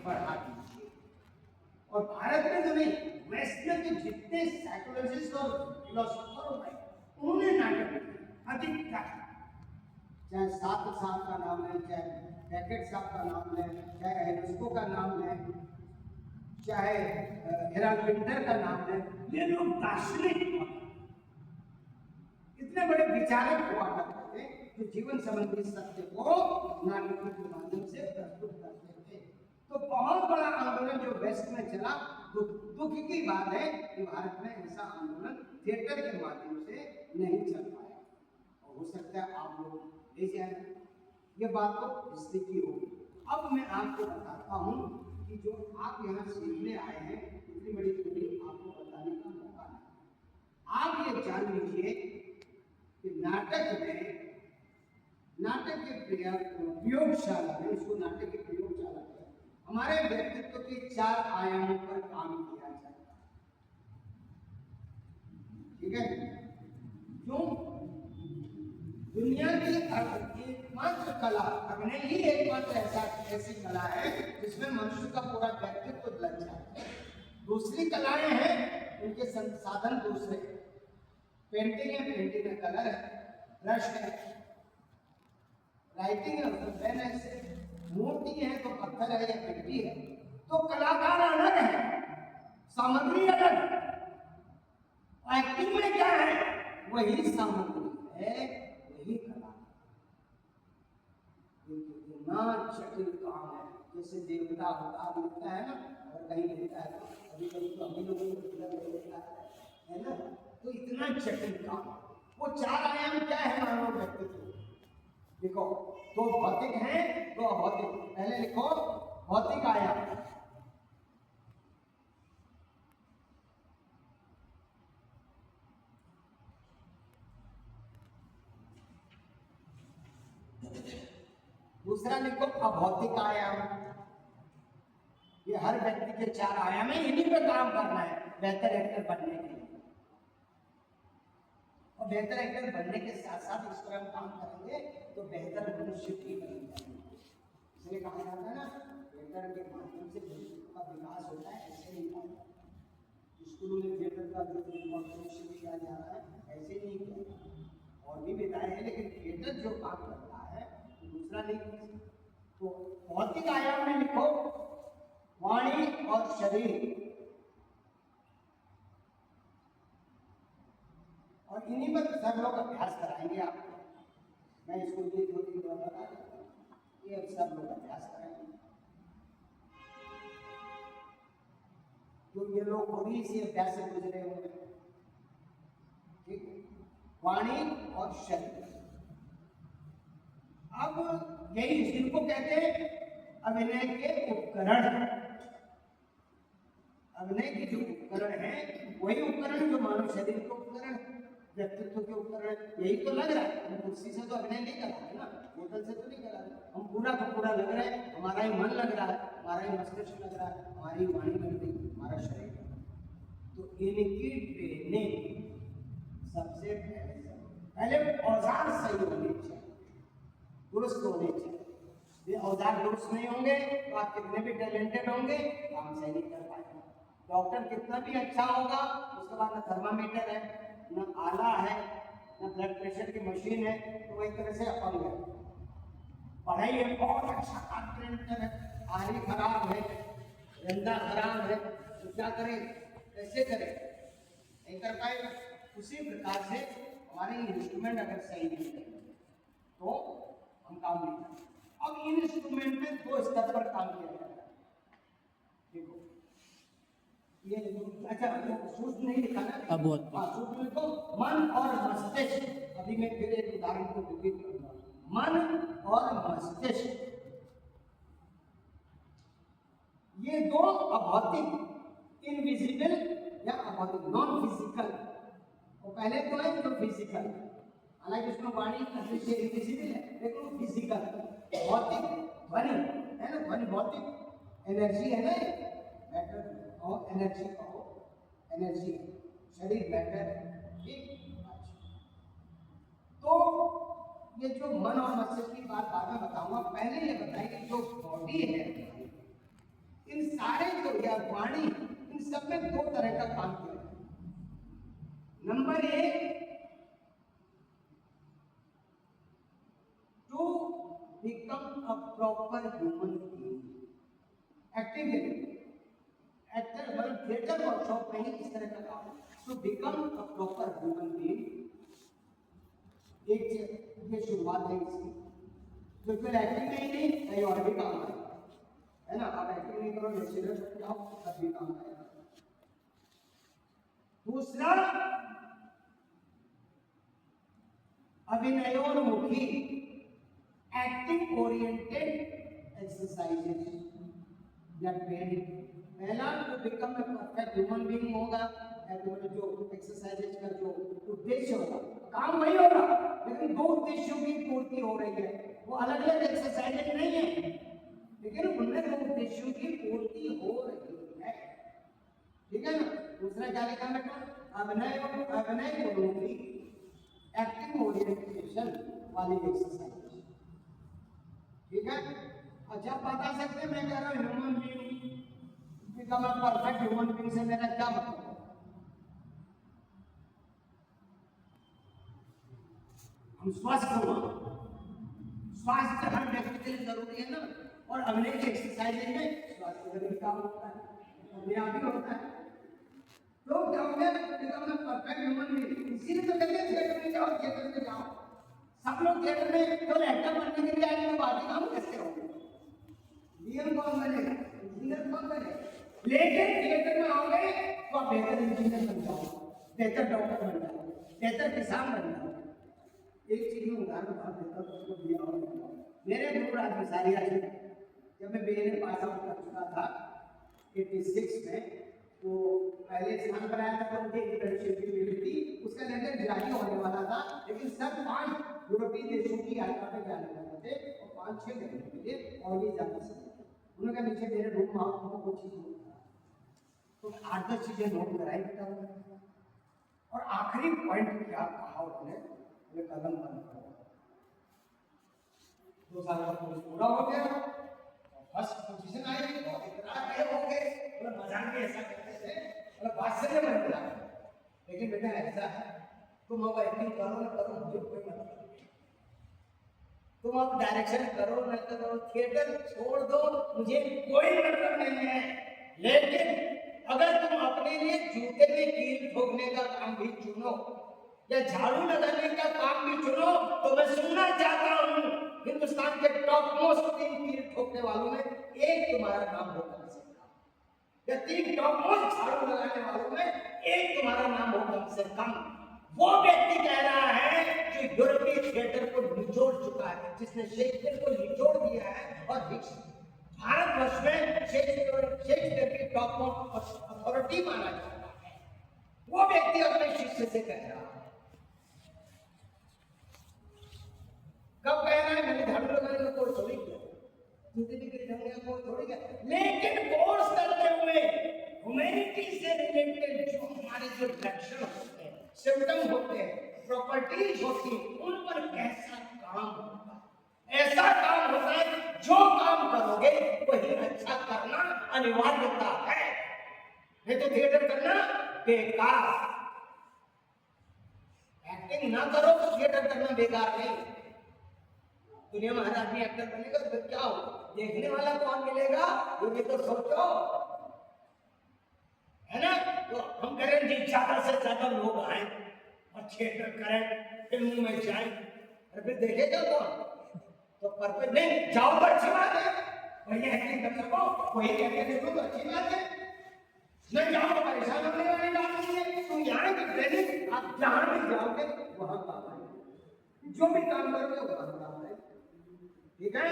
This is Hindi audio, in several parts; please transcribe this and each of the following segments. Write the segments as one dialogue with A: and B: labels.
A: बढ़ा दीजिए। और भारत में तो नहीं, वेस्ट में तो जितने साइकोलॉजिस्ट और फिलोसोफर हैं उन्होंने नाटक लिखे अधिकतर, चाहे सार्थक साहब का नाम है, चाहे बैकेट साहब का नाम है, चाहे एरिस्टो का नाम है, चाहे हेराल्ड पिंटर का नाम है, ये लोग दार्शनिक इतने बड़े विचारक हुआ करते थे जो जीवन संबंधी सत्य को नाटकों के माध्यम से प्रस्तुत करते थे। तो बहुत बड़ा आंदोलन जो वेस्ट में चला, दुख की बात है कि भारत में ऐसा आंदोलन थिएटर के माध्यम से नहीं चल पाया। और हो सकता है आप लोग ले जाए, ये बात तो हिस्ट्री की होगी। अब मैं आपको बताता हूँ कि जो आप यहाँ सीखने आए हैं, इतनी बड़ी थ्योरी आपको बताने का मौका नहीं। आप ये जान लीजिए कि नाटक के प्रयोगशाला में, इसको नाटक की प्रयोगशाला में हमारे व्यक्तित्व के 4 आयामों पर काम किया जाता है। ठीक है? क्यों? दुनिया की एकमात्र कला, अभिनय ही एकमात्र ऐसी कला है जिसमें मनुष्य का पूरा व्यक्तित्व लग जाता है। दूसरी कलाएं हैं, उनके संसाधन दूसरे, पेंटिंग है, पेंटिंग में कलर है, ब्रश है, राइटिंग है, उसमें पेन है, मूर्ति है तो पत्थर है या मिट्टी है। तो कलाकार अलग है, सामग्री अलग। एक्टिंग में क्या है? वही सामग्री है, वही कला। इतना जटिल काम है, जैसे देवता अवतार मिलता है ना, और कहीं मिलता है अभी कभी तो हम लोगों को मिलता है ना, तो इतना जटिल काम। वो 4 आयाम क्या है मानव व्यक्तित्व? देखो, 2 भौतिक हैं, 2 अभौतिक। पहले लिखो भौतिक आयाम। दूसरा लिखो अभौतिक आयाम। ये हर व्यक्ति के 4 आयाम है, इन्हीं पे काम करना है बेहतर एक्टर बनने के लिए। और बेहतर एक्टर बनने के साथ साथ इस पर हम काम करेंगे तो बेहतर मनुष्य भी बनेंगे। इसलिए कहा जाता है ना, थिएटर के माध्यम से मनुष्य का विकास होता है, ऐसे नहीं होता। स्कूलों में थिएटर का जो कॉम्पिटिशन किया जा रहा है, ऐसे नहीं किया। और भी विधाएं हैं, लेकिन थिएटर जो काम करता है दूसरा नहीं कर सकता। तो भौतिक आयाम में लिखो वाणी और शरीर, और इन्हीं पर सब लोग अभ्यास कराएंगे आपको। मैं इसको ये 2-3 बार बता देता हूँ, ये सब लोग अभ्यास कराएंगे। तो ये लोग थोड़ी इसी अभ्यास से गुजरे होंगे। ठीक, वाणी और शरीर। अब यही जिनको कहते हैं अभिनय के उपकरण। अभिनय के जो उपकरण है, वही उपकरण जो मानव शरीर के उपकरण, व्यक्तित्व के उपकरण। यही तो लग रहा है, हम कुर्सी से तो अभिनय नहीं कर रहे ना, बोतल से तो नहीं कर रहे, हम पूरा का पूरा लग रहा है। हमारा ही मन लग रहा है, हमारा ही मस्तिष्क लग रहा है, हमारी वाणी लग रही, हमारा शरीर। तो इनकी ट्रेनिंग सबसे पहले औजार सही होने चाहिए, दुरुस्त होने चाहिए। ये औजार दुरुस्त नहीं होंगे तो आप कितने भी टैलेंटेड होंगे, काम सही नहीं कर पाएंगे। डॉक्टर कितना भी अच्छा होगा, उसके बाद न थर्मामीटर है, न आला है, न ब्लड प्रेशर की मशीन है, तो वही तरह से अपंग है। पढ़ाई है, बहुत अच्छा कॉन्फिडेंट है, आरी खराब है, रंधा खराब है, तो क्या करें, कैसे करें, नहीं कर पाएगा। उसी प्रकार से हमारे इंस्ट्रूमेंट अगर सही नहीं है तो हम काम नहीं करें। अब इन इंस्ट्रूमेंट में 2 स्तर पर काम किया जाता है। देखो ये अच्छा, सूत्र नहीं लिखा ना, सूत्र लिखो मन और मस्तिष्क। अभी मैं फिर एक उदाहरण को विवरित करूंगा। मन और मस्तिष्क, ये 2 अभौतिक, इनविजिबल या अभौतिक, नॉन फिजिकल। वो पहले तो है जो फिजिकल, हालांकि उसमें वाणी अदृश्य इनविजिबल है, लेकिन वो फिजिकल भौतिक। ध्वनि है ना, ध्वनि भौतिक, एनर्जी है ना, मैटर और एनर्जी कहो, एनर्जी शरीर मैटर। ठीक, तो ये जो मन और मस्तिष्क की बात बाद में बताऊंगा, पहले ये बताइए कि जो बॉडी है, सारे जो या वाणी, इन सब में दो तरह का काम किया है। नंबर एक, to become a proper human being. Acting actor मतलब थिएटर वर्कशॉप में ही इस तरह का काम है, to become a proper human being. एक ये शुरुआत है इसकी, जो फिर एक्टिंग में ही नहीं कहीं और भी काम है ना। आप एक्टिंग नहीं करो, नेचुरल जाओ, तब भी काम आएगा। दूसरा, अभिनयोन्मुखी, एक्टिंग ओरिएंटेड एक्सरसाइजेज या ट्रेनिंग। पहला to become a perfect human being होगा, जो एक्सरसाइजेज का जो उद्देश्य होगा, काम वही होगा, लेकिन दो उद्देश्यों की पूर्ति हो रही है। वो अलग अलग एक्सरसाइजेज नहीं है, लेकिन उनमें दो उद्देश्यों की पूर्ति हो रही है, ठीक है ना। दूसरा क्या लिखा है बेटा, अभिनयोन्मुखी एक्टिंग ओरिएंटेशन वाली एक्सरसाइज, ठीक है। और जब बता सकते हैं मैं कह रहा हूँ human being become a perfect human being से मेरा क्या मतलब है? हम स्वस्थ हो, स्वास्थ्य हर व्यक्ति के लिए जरूरी है ना। और अगले की एक्सरसाइज में स्वास्थ्य का भी काम होता है, व्यायाम भी होता है। तो क्या हो गया, become a perfect human being. इसीलिए तो कहते हैं थिएटर में जाओ, थिएटर में जाओ। सब लोग थिएटर में केवल एक्टर बनने के लिए आए, तो बाकी काम कैसे होंगे? डीएम कौन बने, इंजीनियर कौन बने? लेकिन थिएटर में आओगे तो आप बेहतर इंजीनियर बन जाओ, बेहतर डॉक्टर बन जाओ, बेहतर किसान बन जाओ। एक चीज में उदाहरण बता देता हूँ तो दिया होगा। मेरे गुरु राजमिसारिया जी, जब मैं बीए में पास आउट कर चुका था 86 में, तो पहले स्थान पर आया था, तो मुझे इंटर्नशिप भी मिली थी। उसका रिजल्ट जारी होने वाला था, लेकिन सब 5 यूरोपीय देशों की यात्रा पे जाने वाले थे और 5-6 घंटे के लिए और भी जाने से उन्होंने कहा नीचे मेरे रूम में आपको कुछ चीज नोट करा, तो 8-10 चीजें नोट कराई बेटा। और आखिरी पॉइंट क्या कहा उन्होंने, कदम बंद करो। 2 साल का कोर्स पूरा हो गया, फर्स्ट पोजीशन आई, और इतना आगे हो गए, मतलब मजाक भी ऐसा करते थे, मतलब बात से नहीं बन रहा। लेकिन बेटा ऐसा है, तुम अब एक्टिंग करो ना करो, मुझे कोई मतलब नहीं। तुम अब डायरेक्शन करो ना करो, थिएटर छोड़ दो, मुझे कोई मतलब नहीं है। लेकिन अगर तुम अपने लिए जूते में कील ठोकने का काम भी चुनो या झाड़ू लगाने का काम भी चुनो, तो मैं सुनना चाहता हूं हिंदुस्तान के टॉप मोस्ट 3 कील ठोकने वालों में एक तुम्हारा नाम हो कम से कम, या 3 टॉप मोस्ट झाड़ू लगाने वालों में एक तुम्हारा नाम हो कम से कम। वो व्यक्ति कह रहा है जो यूरोपीय थिएटर को निचोड़ चुका है, जिसने शेक्सपियर को निचोड़ दिया है और भारतवर्ष में शेक्सपियर की टॉप मोस्ट अथॉरिटी माना जाता है। वो व्यक्ति अपने शिष्य से कह रहा है, कब कह रहा है, मैंने झाड़ू लगाने का कोर्स थोड़ी किया, जूते भी खरीदने का कोर्स थोड़ी किया, लेकिन कोर्स करते हुए ह्यूमैनिटी से रिलेटेड जो हमारे जो लक्षण होते हैं, सिम्टम होते हैं, प्रॉपर्टीज होती हैं, उन पर कैसा काम होता है। ऐसा काम होता है जो काम करोगे वही अच्छा करना अनिवार्यता है, नहीं तो थिएटर करना बेकार। एक्टिंग ना करो तो थिएटर करना बेकार नहीं। दुनिया में हर आदमी एक्टर बनेगा तो क्या हो, देखने वाला कौन मिलेगा ये भी तो सोचो, है ना। तो हम करें जी ज्यादा से ज्यादा लोग आए और थिएटर करें, फिल्मों में जाए, और फिर देखेगा कौन? तो परफेक्ट नहीं जाओ तो अच्छी बात है, वही एक्टिंग कर सको, वही करके देखो तो अच्छी बात है। नहीं जाओ तो परेशान होने वाली बात नहीं है। तो यहाँ की ट्रेनिंग आप जहां भी जाओगे वहां काम आएगी, जो भी काम करोगे वहां काम आएगी, ठीक है।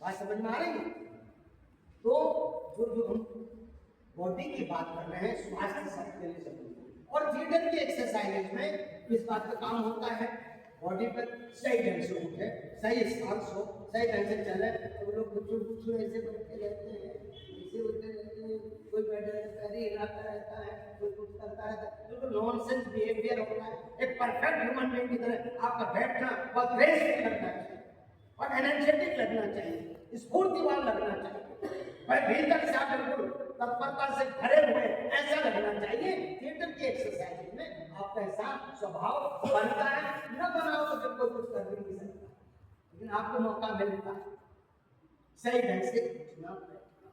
A: बात समझ में आ रही है? तो जो हम बॉडी की बात कर रहे हैं, स्वास्थ्य सबके लिए जरूरी है। और थिएटर की एक्सरसाइज में इस बात का काम होता है, बॉडी पर सही ढंग से उठे, सही स्टांस हो, सही ढंग से चले। तो लोग कुछ ऐसे बैठते रहते हैं, ऐसे उठते रहते हैं, कोई बैठे रहता है, हिलाता रहता है, कोई कुछ करता रहता है, बिल्कुल नॉनसेंस बिहेवियर होता है। एक परफेक्ट ह्यूमन बीइंग की तरह आपका बैठना बहुत ग्रेसफुल लगना चाहिए और एनर्जेटिक लगना चाहिए, स्फूर्तिवान लगना चाहिए। भाई भीतर से आप बिल्कुल तत्परता से भरे हुए ऐसा लगना चाहिए। थिएटर की एक्सरसाइज में आपका ऐसा स्वभाव बनता है। न बनाओ तो बिल्कुल कुछ कर भी नहीं सकता, लेकिन आपको मौका मिलता है सही ढंग से उठना, बैठना,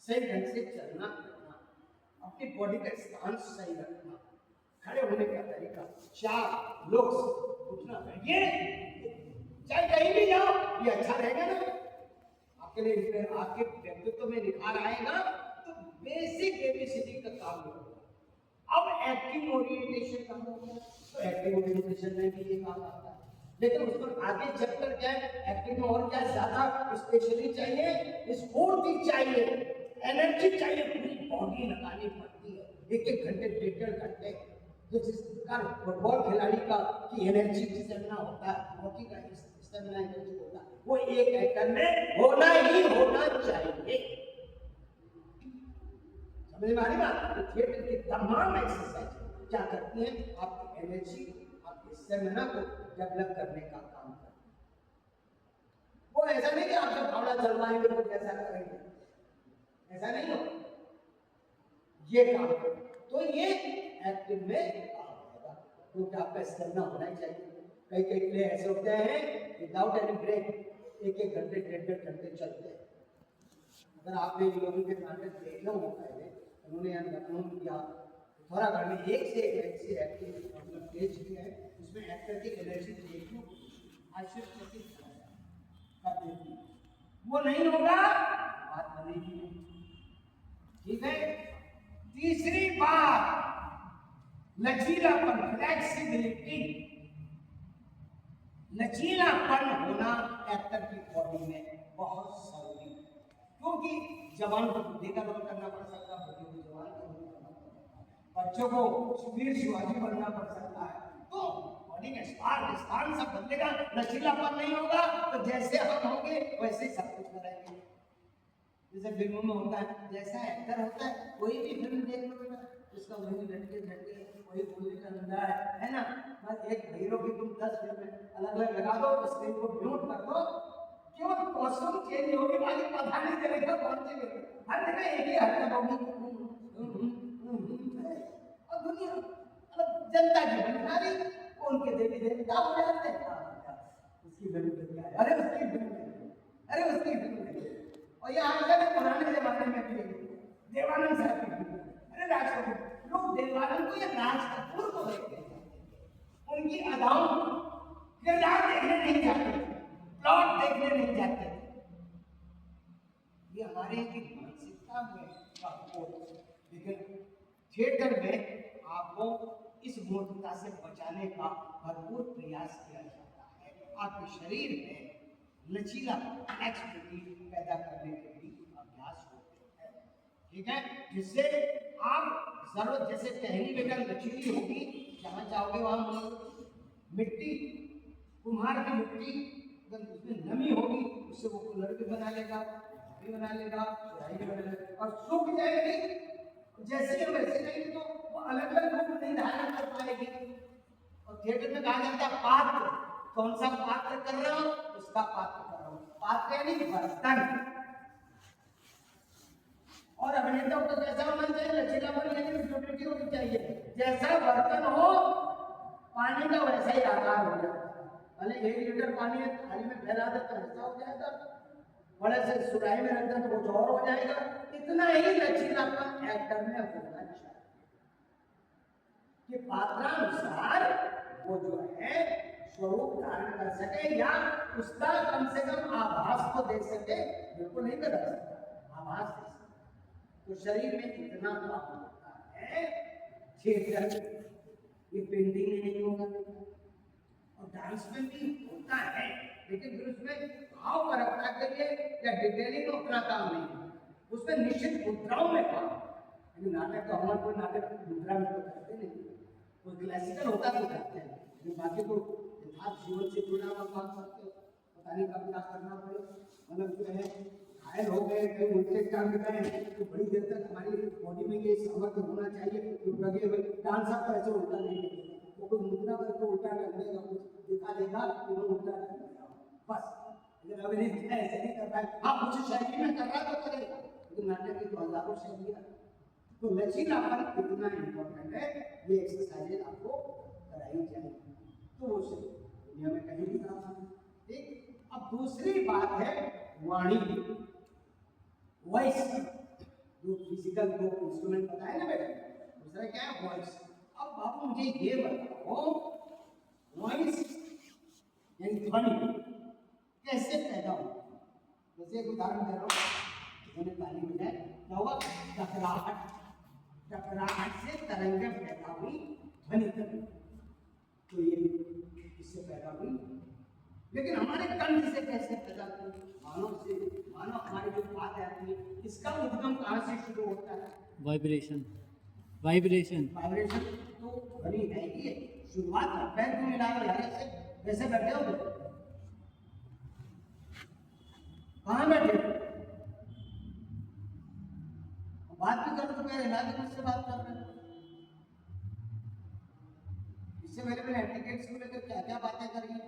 A: सही ढंग से चलना फिरना, अपनी बॉडी का स्टांस सही रखना, खड़े होने का तरीका, चार लुक्स, उठना बैठिए, चाहे कहीं भी जाओ, ये अच्छा रहेगा ना आपके लिए। आपके व्यक्तित्व में निखार आएगा तो बेसिक एबीसीडी का काम होगा। अब एक्टिंग ओरिएंटेशन काम होगा तो एक्टिंग ओरिएंटेशन में भी ये काम आता है, लेकिन उस पर आगे चलकर क्या एक्टिंग में और क्या ज्यादा स्पेशली चाहिए, स्फूर्ति चाहिए, एनर्जी चाहिए, पूरी बॉडी लगानी पड़ती है। एक एक घंटे डेढ़ घंटे तो जिस प्रकार फुटबॉल खिलाड़ी का की एनर्जी स्टेमिना होता है, हॉकी का स्टेमिना एनर्जी होता है, वो एक एक्टर में होना ही होना चाहिए। समझ में आ रही बात? तो थिएटर की तमाम एक्सरसाइज क्या करती हैं, आपकी एनर्जी, आपके स्टेमिना को डेवलप करने का काम करती है। वो ऐसा नहीं कि आप जब भावना चलवाएंगे तो कैसा करेंगे, ऐसा नहीं हो, ये काम करें तो ये एक्टिंग में काम आएगा। क्योंकि आपका स्टेमिना होना ही चाहिए। कई कई प्ले ऐसे होते हैं विदाउट एनी ब्रेक एक एक घंटे डेढ़ घंटे चलते हैं। अगर आपने इन लोगों के नाटक देखना हो पहले, उन्होंने यहाँ लखनऊ या थोड़ा में एक से ऐसी एक्टिंग मतलब पेज किया है, उसमें एक्टर की एनर्जी देखो आश्चर्यचकित कर देती है। वो नहीं होगा बात बनेगी। ठीक है, तीसरी बात लचीलापन, फ्लेक्सिबिलिटी। लचीलापन होना एक्टर की बॉडी में बहुत जरूरी है, क्योंकि जवान को बुद्धि का बल करना पड़ सकता है, बुद्धि को जवान का बल करना पड़ता है, बच्चों को वीर शिवाजी बनना पड़ सकता है। तो बॉडी का स्थान सब बदलेगा। लचीलापन नहीं होगा तो जैसे हम होंगे वैसे ही सब कुछ करेंगे। जैसे फिल्मों में होता है, जैसा एक्टर होता है, कोई भी फिल्म देख लो बेटा, उसका वही झटके वही बोलने का अंदाज है ना। बस एक हीरो की तुम 10 फिल्में अलग अलग लगा दो, स्क्रीन को म्यूट कर दो, केवल कॉस्ट्यूम चेंज होगी, बाकी पता नहीं चलेगा कौन सी फिल्म, हर जगह एक ही हरकत होगी। और दुनिया मतलब जनता की बनकारी उनके देवी देवता हो जाते हैं, उसकी फिल्म, अरे उसकी फिल्म, अरे उसकी फिल्म। और ये आजकल पुराने जमाने में भी देवानंद साहब की फिल्म, अरे राज कपूर, लोग देवानंद को या राज कपूर को देखते हैं, उनकी अदाओं किरदार देखने नहीं जाते, प्लॉट देखने नहीं जाते। ये हमारे की मानसिकता में लेकिन थिएटर में आपको इस मूर्खता से बचाने का भरपूर प्रयास किया जाता है। आपके शरीर में लचीला फ्लेक्सिबिलिटी पैदा करने के भी अभ्यास होते हैं। ठीक है, जिससे आप जरूरत जैसे टहनी बेटा लचीली होगी, जहां जाओगे वहां मिट्टी, कुम्हार की मिट्टी अगर उसमें नमी होगी उससे वो कलर भी बना लेगा, भी बना लेगा, भी बना लेगा, और सूख जाएगी जैसे वैसे नहीं तो वो अलग अलग रूप नहीं धारण कर पाएगी। और थिएटर में कहा जाता है पात्र, कौन सा पात्र कर रहा हूं, उसका पात्र कर रहा हूं। पात्र यानी बर्तन। और अभिनेता को कैसा होना चाहिए, लचीलापन यानी फ्लूइडिटी होनी चाहिए। जैसा बर्तन हो पानी का वैसा ही आकार हो जाता है। भले 1 लीटर पानी थाली में फैला दे तो ऐसा हो जाएगा, बड़े से सुराही में रख दे तो कुछ और हो जाएगा। इतना ही लचीलापन एक्टर में होना चाहिए कि पात्रानुसार वो जो है स्वरूप धारण कर सके या उसका कम से कम आभास को दे सके। बिल्कुल नहीं कर सकता, आभास दे सके। तो शरीर में इतना काम होता है थिएटर, ये पेंटिंग में नहीं होगा और डांस में भी होता है, लेकिन फिर उसमें भाव पर रखना के लिए या डिटेलिंग में उतना काम नहीं है, उसमें निश्चित मुद्राओं में काम। लेकिन नाटक का हमारे कोई नाटक मुद्रा में तो करते नहीं, कोई क्लासिकल होता तो करते हैं, लेकिन बाकी तो यथार्थ जीवन से जुड़ा हुआ काम करते हो। पता नहीं कब क्या करना पड़े, मतलब जो है घायल हो गए, कहीं उल्टे काम गए तो बड़ी देर तक हमारी बॉडी में ये सामर्थ्य होना चाहिए तो लगे हुए डांस आप ऐसे उल्टा नहीं करेगा, वो कोई मुद्रा करके उल्टा कर देगा, कुछ दिखा देगा कि वो उल्टा कर देगा बस। अगर अभिनेता ऐसे नहीं कर पाए, हाँ कुछ शैली में कर रहा तो करेगा, नाटक की तो हजारों शैलियां। तो लचीलापन कितना इम्पोर्टेंट है, ये एक्सरसाइजेज आपको कराई जाएगी तो वो सही दुनिया में कहीं भी काम आए। ठीक, अब दूसरी बात है वाणी, वॉइस। जो फिजिकल को इंस्ट्रूमेंट बताए ना बेटा, दूसरा क्या है वॉइस। अब बाबू मुझे ये बताओ वॉइस यानी ध्वनि कैसे पैदा होती है। जैसे एक उदाहरण दे रहा हूँ, मैंने ताली बजाई, क्या हुआ? टकराहट, टकराहट से तरंगें पैदा हुई, ध्वनि तरंग, तो ये इससे पैदा हुई। लेकिन हमारे कंठ से कैसे पैदा हुई? मानव हमारी जो बात आती है, इसका उद्गम कहाँ से शुरू होता है?
B: वाइब्रेशन, वाइब्रेशन,
A: वाइब्रेशन तो ध्वनि है ही। शुरुआत पैर को मिला लो यार, ऐसे कैसे बैठे हो? कहाँ बैठे? बात भी करो तो पैर हिला के मुझसे बात कर रहे हो। इससे मैंने एटिकेट्स को लेकर क्या क्या बातें करी है,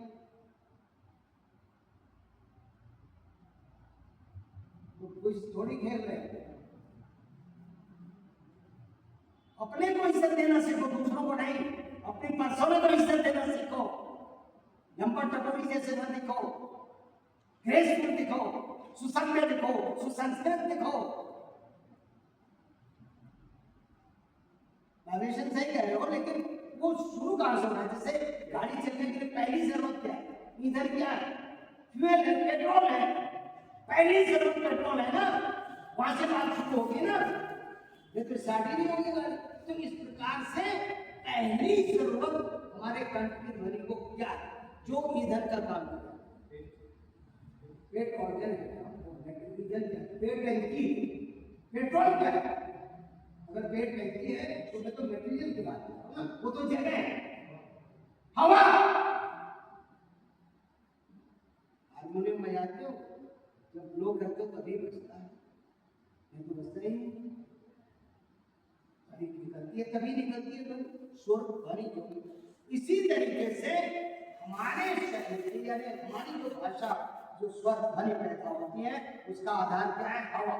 A: तो कुछ थोड़ी खेल रहे हैं। अपने को इज्जत देना सीखो, दूसरों को नहीं। अपनी पर्सोना को इज्जत देना सीखो। लंबा टपोरी जैसे न दिखो, ग्रेसफुल दिखो, सुसभ्य दिखो, सुसंस्कृत दिखो। वाइब्रेशन सही कह रहे हो, लेकिन वो शुरू कहां से हो रहा है? जैसे गाड़ी चलने के लिए पहली जरूरत क्या है? इधर क्या है? फ्यूल है, पेट्रोल है। पहली जरूरत पेट्रोल है ना, वहां से बात शुरू होगी ना, ये तो स्टार्ट ही नहीं होगी गाड़ी। तो इस प्रकार से पहली जरूरत हमारे कंठ की ध्वनि को क्या है? जो इधर का काम करता है, पेट ऑर्गन है, पेट टंकी, पेट्रोल क्या है? अगर पेट टंकी है तो मैं तो मटेरियल की बात कर रहा हूं ना, वो तो जगह है। हवा, हारमोनियम बजाते हो, जब ब्लो करते हो तभी बजता है, नहीं तो बजता ही नहीं। निकलती है तभी निकलती है, तो स्वर ध्वनि होती है। इसी तरीके से हमारे शरीर यानी हमारी जो भाषा, जो स्वर ध्वनि पैदा होती है, उसका आधार क्या है? हवा।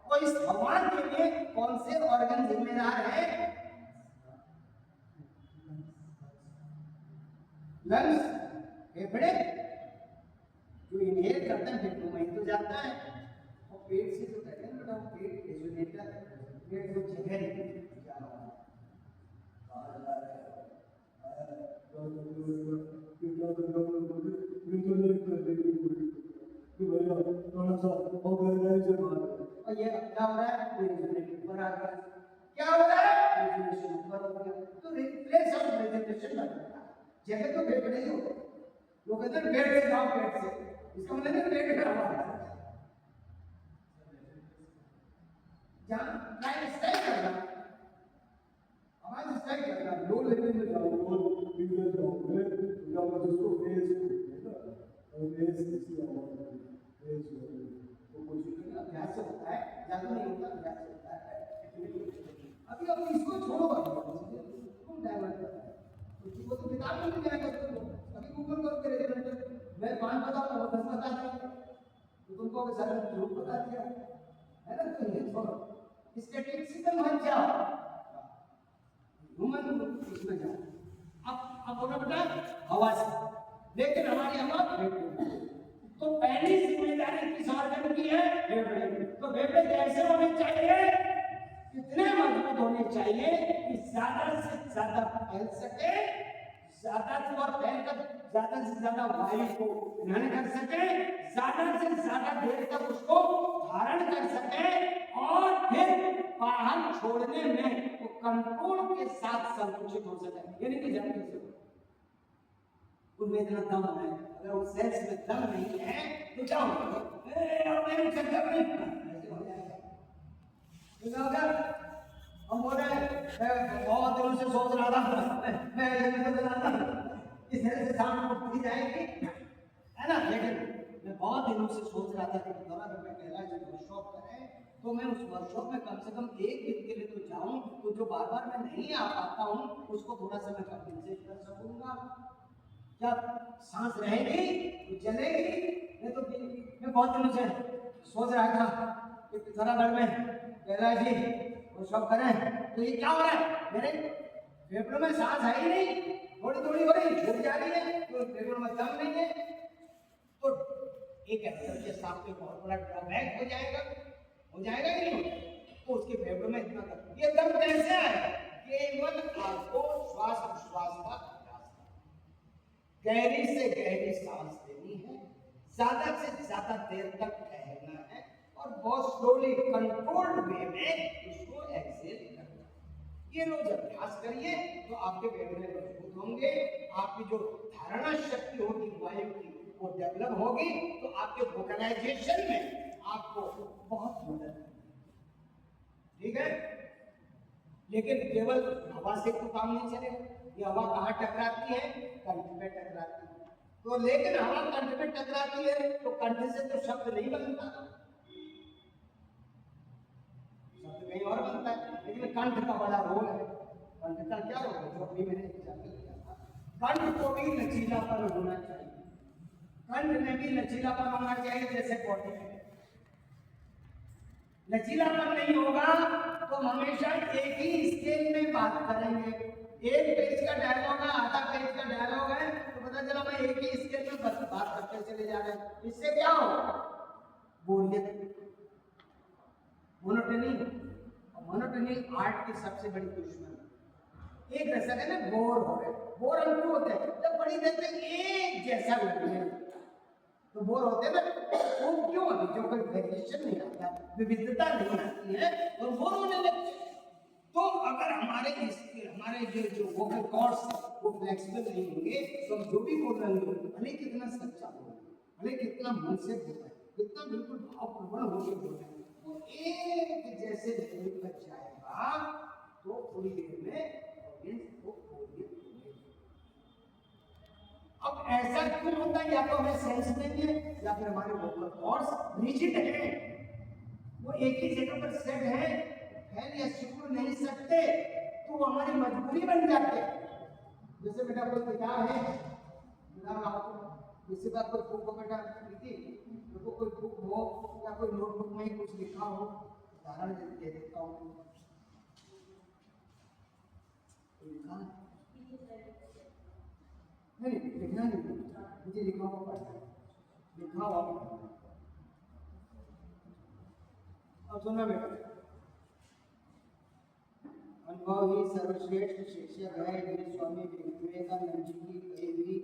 A: और इस हवा के लिए कौन से ऑर्गन जिम्मेदार है? लंग्स, फेफड़े। जो इनहेल करता है फेफड़ों में तो जाता है, और पेट से जो कहते हैं ना, पेट रेजोनेटर, पेट वो जगह नहीं और ये क्या हो रहा है? ऊपर आ गया। क्या हो रहा है? रेजोनेशन ऊपर हो गया, तो रिप्लेस ऑफ रेजोनेशन बन गया। जगह तो पेट नहीं होता, लोग कहते हैं पेट से जाओ, पेट से, इसका मतलब है पेट में हवा है। जहाँ लाइफ स्टाइल करना, आवाज स्टाइल करना, लो लेवल में जाओ, लो फिंगर जाओ, या मतलब उसको बेस देना, और बेस किसी आवाज में बेस तो कुछ नहीं, अभ्यास से होता है, ज्यादा नहीं होता, अभ्यास से होता है। अभी अब इसको छोड़ो, तुम डाइवर्ट करना है, वो तो किताब में नहीं जाएगा तुमको। अभी गूगल करो के रेजोनेटर, मैं 5 बताऊंगा, 10 बता देंगे, तो तुमको के सारे झूठ बता दिया है ना। तो ये छोड़ो, स्टैटिस्टिकल बन जाओ, ह्यूमन इसमें जाओ। अब बोलो बेटा हवा से, लेकिन हमारी हवा फेफड़े, तो पहली जिम्मेदारी किस ऑर्गन की है? फेफड़े। तो फेफड़े कैसे होने चाहिए? कितने मजबूत होने चाहिए कि ज्यादा से ज्यादा फैल सके, ज्यादा से ज्यादा से ज्यादा वायु को ग्रहण कर सके, ज्यादा से ज्यादा देर तक उसको धारण कर सके, और फिर बाहर छोड़ने में वो कंट्रोल के साथ संकुचित हो सके। यानी कि जब उनमें इतना दम है, अगर उस सेल्स में दम नहीं है तो क्या होगा? हम बोल रहे हैं बहुत दिनों से सोच रहा था मैं इस तरह से शाम को उठी जाएगी, है ना। लेकिन मैं बहुत दिनों से सोच रहा था कि अगर मैं पहला जब वर्कशॉप करें तो मैं उस वर्कशॉप में कम से कम 1 दिन के लिए तो जाऊं, तो जो बार बार मैं नहीं आ पाता हूं उसको थोड़ा सा मैं कंपेंसेट कर सकूंगा। जब सांस रहेगी तो चलेगी, नहीं तो मैं बहुत दिनों से सोच रहा था पिथौरागढ़ में कैलाश जी वो सब करें तो ये क्या हो रहा है, मेरे फेफड़ों में सांस है ही नहीं, थोड़ी थोड़ी हो रही, छूट जा रही है, तो फेफड़ों में दम नहीं है, तो एक एल्सर के साथ में बहुत बड़ा ड्रॉबैक हो जाएगा कि नहीं? तो उसके फेफड़ों में इतना दम, ये दम कैसे आया? केवल आपको श्वास प्रश्वास का अभ्यास करना, गहरी से गहरी सांस लेनी है, ज्यादा से ज्यादा देर तक ठहरना है और बहुत स्लोली कंट्रोल्ड वे में उसको एक्सेल करना। ये रोज अभ्यास करिए तो आपके फेफड़े मजबूत होंगे, आपकी जो धारणा शक्ति होगी वायु की वो डेवलप होगी, तो आपके वोकलाइजेशन में आपको बहुत मदद मिलेगी। ठीक है, लेकिन केवल हवा से तो काम नहीं चलेगा। ये हवा कहाँ टकराती है? कंठ पे टकराती है। तो लेकिन हवा कंठ पे टकराती है तो कंठ से तो शब्द नहीं बनता, शब्द कहीं और बनता है, लेकिन कंठ का बड़ा रोल है। कंठ का क्या रोल है? जो अभी मैंने एग्जाम्पल दिया था, कंठ को भी लचीलापन होना चाहिए, कंठ में भी लचीलापन होना चाहिए जैसे बॉडी में। लचीलापन नहीं होगा तो हमेशा एक ही स्केल में बात करेंगे। एक पेज का डायलॉग है, आधा पेज का डायलॉग है, तो पता चला मैं एक ही स्केल में बात करते चले जा रहे हैं। इससे क्या होगा? बोरियत, मोनोटनी। मोनोटनी आर्ट की सबसे बड़ी दुश्मन। एक दशक है ना, बोर हो रहे, बोर हम क्यों होते हैं? जब बड़ी देर तक एक जैसा लगने तो बोर होते हैं ना। वो क्यों होती? जो कोई वेरिएशन नहीं आता, विविधता नहीं आती है, तो बोर होने लगते। तो अगर हमारे जो वोकल कॉर्ड्स वो फ्लेक्सिबल नहीं होंगे तो हम जो भी बोल रहे होंगे, भले कितना सच्चा बोल, भले कितना मन से बोल रहे, कितना बिल्कुल भावपूर्ण होकर बोल रहे, वो एक जैसे लेवल पर जाएगा तो थोड़ी देर में ऑडियंस को बोरियत होगी। अब ऐसा क्यों होता है? या तो हमें सेंस नहीं है, या फिर हमारे वोकल कॉर्ड्स रिजिड हैं, वो एक ही जगह पर सेट है, फैल या सिकुड़ नहीं सकते, तो वो हमारी मजबूरी बन जाती है। जैसे बेटा कोई किताब है, किसी का कोई बुक हो बेटा, देखो कोई बुक हो या कोई नोटबुक में कुछ लिखा हो, उदाहरण दे देता हूँ, नहीं लिखना नहीं, मुझे लिखा हुआ पढ़ना, लिखा हुआ पढ़ना। अब सुनना बेटा, अनुभव ही सर्वश्रेष्ठ शिक्षक है, ये स्वामी विवेकानंद जी की कही हुई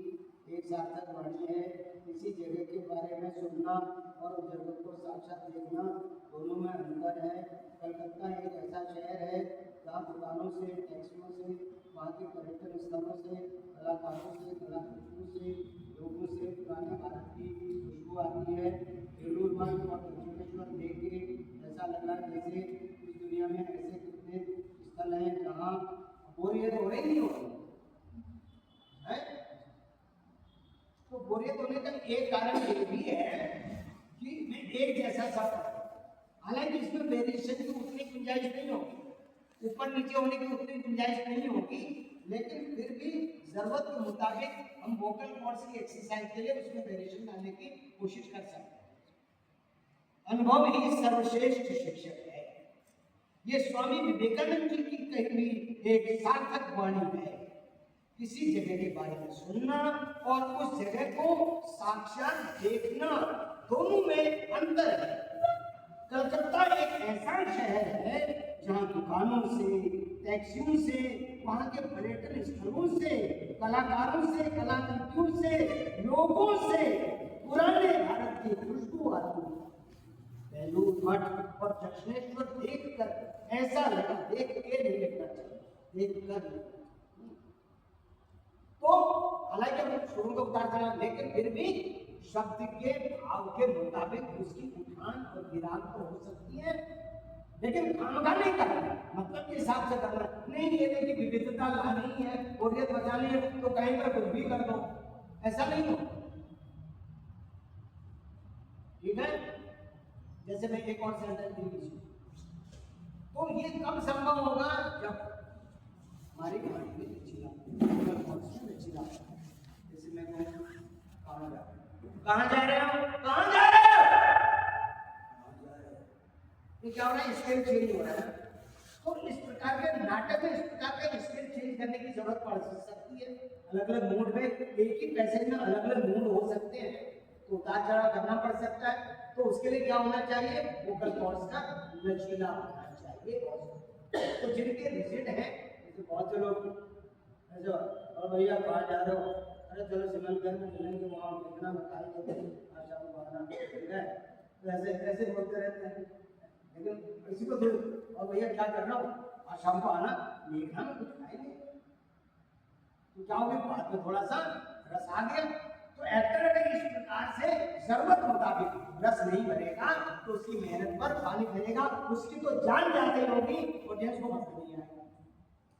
A: एक सार्थक वाणी है। किसी जगह के बारे में सुनना और उस जगह को साक्षात देखना, दोनों में अंतर है। कलकत्ता एक ऐसा शहर है जहाँ दुकानों से, टैक्सियों से, वहाँ के पर्यटन स्थलों से, कलाकारों से, कलाकृतियों से, लोगों से पुराने भारत की खुशबू आती है। बेलूर मठ और दक्षिणेश्वर देख के ऐसा लगा जैसे इस दुनिया में ऐसे कितने स्थल हैं जहाँ बोरियत हो रही नहीं होती है। तो बोरियत होने का एक कारण ये भी है कि मैं एक जैसा सब, हालांकि इसमें वेरिएशन की उतनी गुंजाइश नहीं होगी, ऊपर नीचे होने की उतनी गुंजाइश नहीं होगी, लेकिन फिर भी जरूरत के मुताबिक हम वोकल कॉर्ड्स की एक्सरसाइज के लिए उसमें वेरिएशन डालने की कोशिश कर सकते हैं। अनुभव ही सर्वश्रेष्ठ शिक्षक है, ये स्वामी विवेकानंद जी की कही हुई एक सार्थक वाणी है। किसी जगह के बारे में सुनना और उस जगह को साक्षात देखना, दोनों में अंतर है। कलकत्ता एक ऐसा शहर है जहाँ दुकानों से, टैक्सियों से, वहाँ के पर्यटन स्थलों से, कलाकारों से, कलाकृतियों से, लोगों से पुराने भारत की खुशबू आती है। बेलूर मठ और दक्षिणेश्वर देखकर ऐसा लगा, देख के नहीं लिखना चाहिए, देख कर। तो हालांकि हम शुरू में उतार चढ़ा, लेकिन फिर भी शब्द के भाव के मुताबिक उसकी उठान और गिरान तो हो सकती है, लेकिन खामखा नहीं करना, मतलब के हिसाब से करना नहीं। ये नहीं कि विविधता लानी है, बोरियत बचानी है तो कहीं पर कुछ भी कर दो, ऐसा नहीं हो। ठीक है, जैसे मैं एक और सेंटेंस दी, तो ये कब संभव होगा जब हमारी वाणी में लचीला, जैसे मैं कहूँ कहाँ जा रहे हो, कहाँ जा रहे हो, ये क्या हो रहा है, स्केल चेंज हो रहा है। तो इस प्रकार के नाटक में इस प्रकार का स्केल चेंज करने की जरूरत पड़ सकती है। अलग अलग मूड में एक ही पैसेज में अलग अलग मूड हो सकते हैं, तो उतार चढ़ाव करना पड़ सकता है। तो उसके लिए क्या होना चाहिए, वोकल कॉर्ड्स का लचीला होना चाहिए। तो जिनके रिजिड है, जैसे बहुत से लोग ऐसे, और भैया बाहर जा रहे हो, अरे चलो सिमलगंज में मिलेंगे, वहाँ कितना मिठाई देते हैं, आशा को बहाना, ठीक है, तो ऐसे ऐसे बोलते रहते हैं। लेकिन किसी को फिर, और भैया क्या कर रहा हूँ, आज शाम को आना, मेघना में कुछ खाएंगे, तो क्या होगा, बात में थोड़ा सा रस आ गया। तो एक्टर अगर इस प्रकार से जरूरत मुताबिक रस नहीं भरेगा तो उसकी मेहनत पर पानी फिरेगा, उसकी तो जान जाते होगी, ऑडियंस को मजा नहीं आएगा।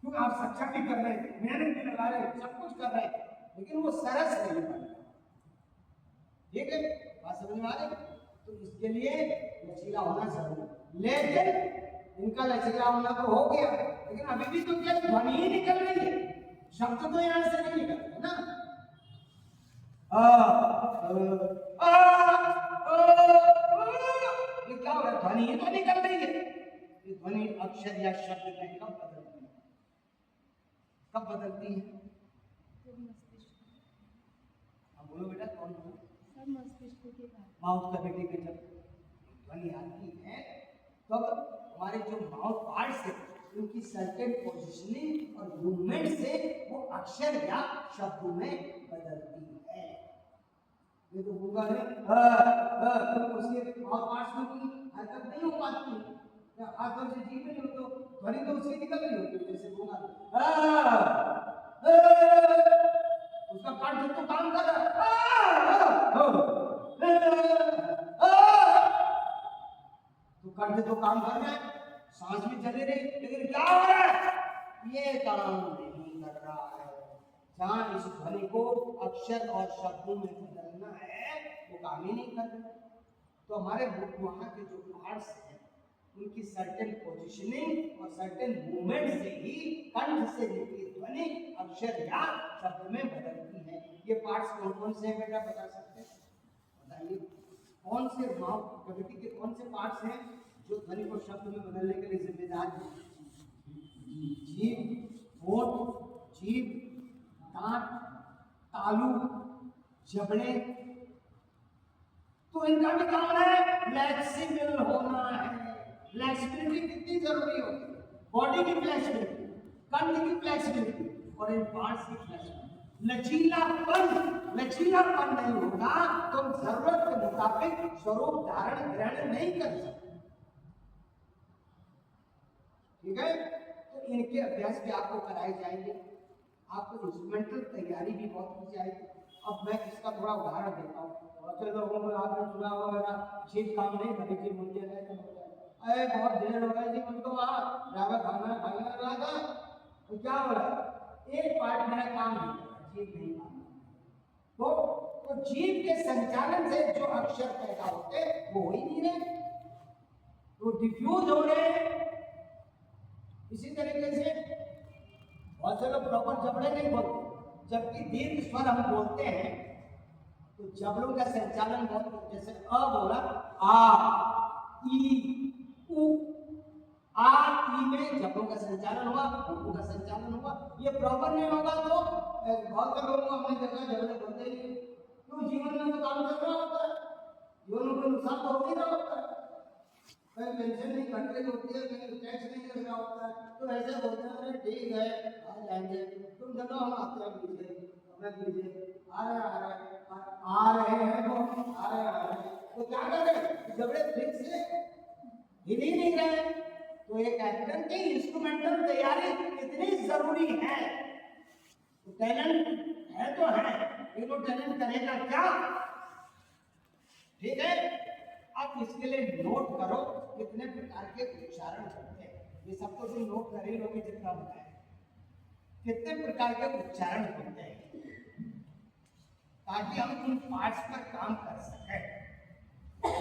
A: क्योंकि आप सच्चा भी कर रहे हैं, मेहनत भी लगा रहे हैं, सब कुछ कर रहे हैं, लेकिन वो सरस नहीं बनेगा। ठीक है, बात समझ में आ रही? तो इसके लिए लचीला होना जरूरी। लेकिन इनका लचीला होना तो हो गया, लेकिन अभी भी तो क्या ध्वनि ही निकल रही है, शब्द तो यहां से नहीं निकल रहे ना। ये क्या हो रहा है, ध्वनि ही तो निकल रही है। ये ध्वनि अक्षर या शब्द में कब बदलती है, कब बदलती है? हम बोलो बेटा, कौन बोलो? माउथ कैविटी में जब ध्वनि आती है तब हमारे जो माउथ पार्ट्स है उनकी सर्टेन पोजीशनिंग और मूवमेंट से वो अक्षर या शब्द में बदलती है। ये तो होगा नहीं, उसके माउथ पार्ट्स में कोई हरकत नहीं हो पाती है, या खासतौर से जीभ नहीं हो तो ध्वनि तो उसकी निकल रही होती है। जैसे होगा उसका कंठ तो काम कर रहा है, तो कंठ तो काम कर रहा है, सांस भी चले रही, लेकिन क्या हो रहा है, ये काम नहीं कर रहा है। जहां इस ध्वनि को अक्षर और शब्दों में बदलना है वो काम ही नहीं कर रहा। तो हमारे वहां के जो पार्ट्स हैं उनकी सर्टेन पोजीशनिंग और सर्टेन मूवमेंट से ही कंठ से निकली ध्वनि अक्षर या शब्द में बदलती है। ये पार्ट्स कौन कौन से हैं बेटा, बता सकते हैं? बताइए, कौन से माउथ कैविटी के कौन से पार्ट्स हैं जो ध्वनि को शब्द में बदलने के लिए जिम्मेदार हैं? जीभ, होंठ, जीभ, दांत, तालू, जबड़े। तो इनका भी काम है फ्लेक्सिबल होना है। फ्लेक्सिबिलिटी कितनी जरूरी होती है? बॉडी की फ्लेक्सिबिलिटी, कंठ की फ्लेक्सिबिलिटी और इन पार्ट्स की फ्लेक्सिबिलिटी। लचीलापन नहीं होगा तो जरूरत के मुताबिक स्वरूप धारण ग्रहण नहीं कर सकते। ठीक है, तो इनके अभ्यास भी आपको कराए जाएंगे, आपको इंस्ट्रूमेंटल तैयारी भी बहुत की जाएगी। अब मैं इसका थोड़ा उदाहरण देता हूँ। बहुत से लोगों को आपने सुना होगा मेरा जीभ काम नहीं करेगी, मुझे अरे बहुत देर हो गई थी मुझको वहाँ जाकर खाना खाने लगा था, तो क्या हो रहा है, एक पार्ट मेरा काम नहीं कर रहा, जीभ नहीं काम। तो जीभ के संचालन से जो अक्षर पैदा होते वो हो ही नहीं रहे, तो डिफ्यूज हो रहे हैं। इसी तरीके से बहुत से लोग प्रॉपर जबड़े नहीं बोलते, जबकि दीर्घ स्वर हम बोलते हैं तो जबड़ों का संचालन बहुत, जैसे अ बोला आ ई उ, आ ई में जबड़ों का संचालन हुआ, होठों का संचालन हुआ। ये प्रॉपर नहीं होगा तो बहुत से लोगों को हमने देखा जबड़े बोलते ही क्यों, जीवन में तो काम चल रहा होता है, जीवन में नुकसान तो हो नहीं रहा होता है, कहीं पेंशन नहीं कट रही होती है, कहीं टैक्स नहीं लग रहा होता है, तो ऐसे बोलते हैं अरे ठीक है आ जाएंगे, तुम चलो हम आते हैं, कीजिए हमें कीजिए, आ रहे हैं वो आ रहे हैं, तो क्या करें, जबड़े फिक्स से हिल ही नहीं रहे। तो एक एक्टर की इंस्ट्रूमेंटल तैयारी इतनी जरूरी है। तो टैलेंट है तो है, लेकिन वो टैलेंट करेगा क्या? ठीक है, आप इसके लिए नोट करो कितने प्रकार के उच्चारण होते हैं। ये सब तो तुम नोट कर ही लोगे जितना बताया, कितने प्रकार के उच्चारण होते हैं, ताकि हम उन पार्ट्स पर काम कर सकें।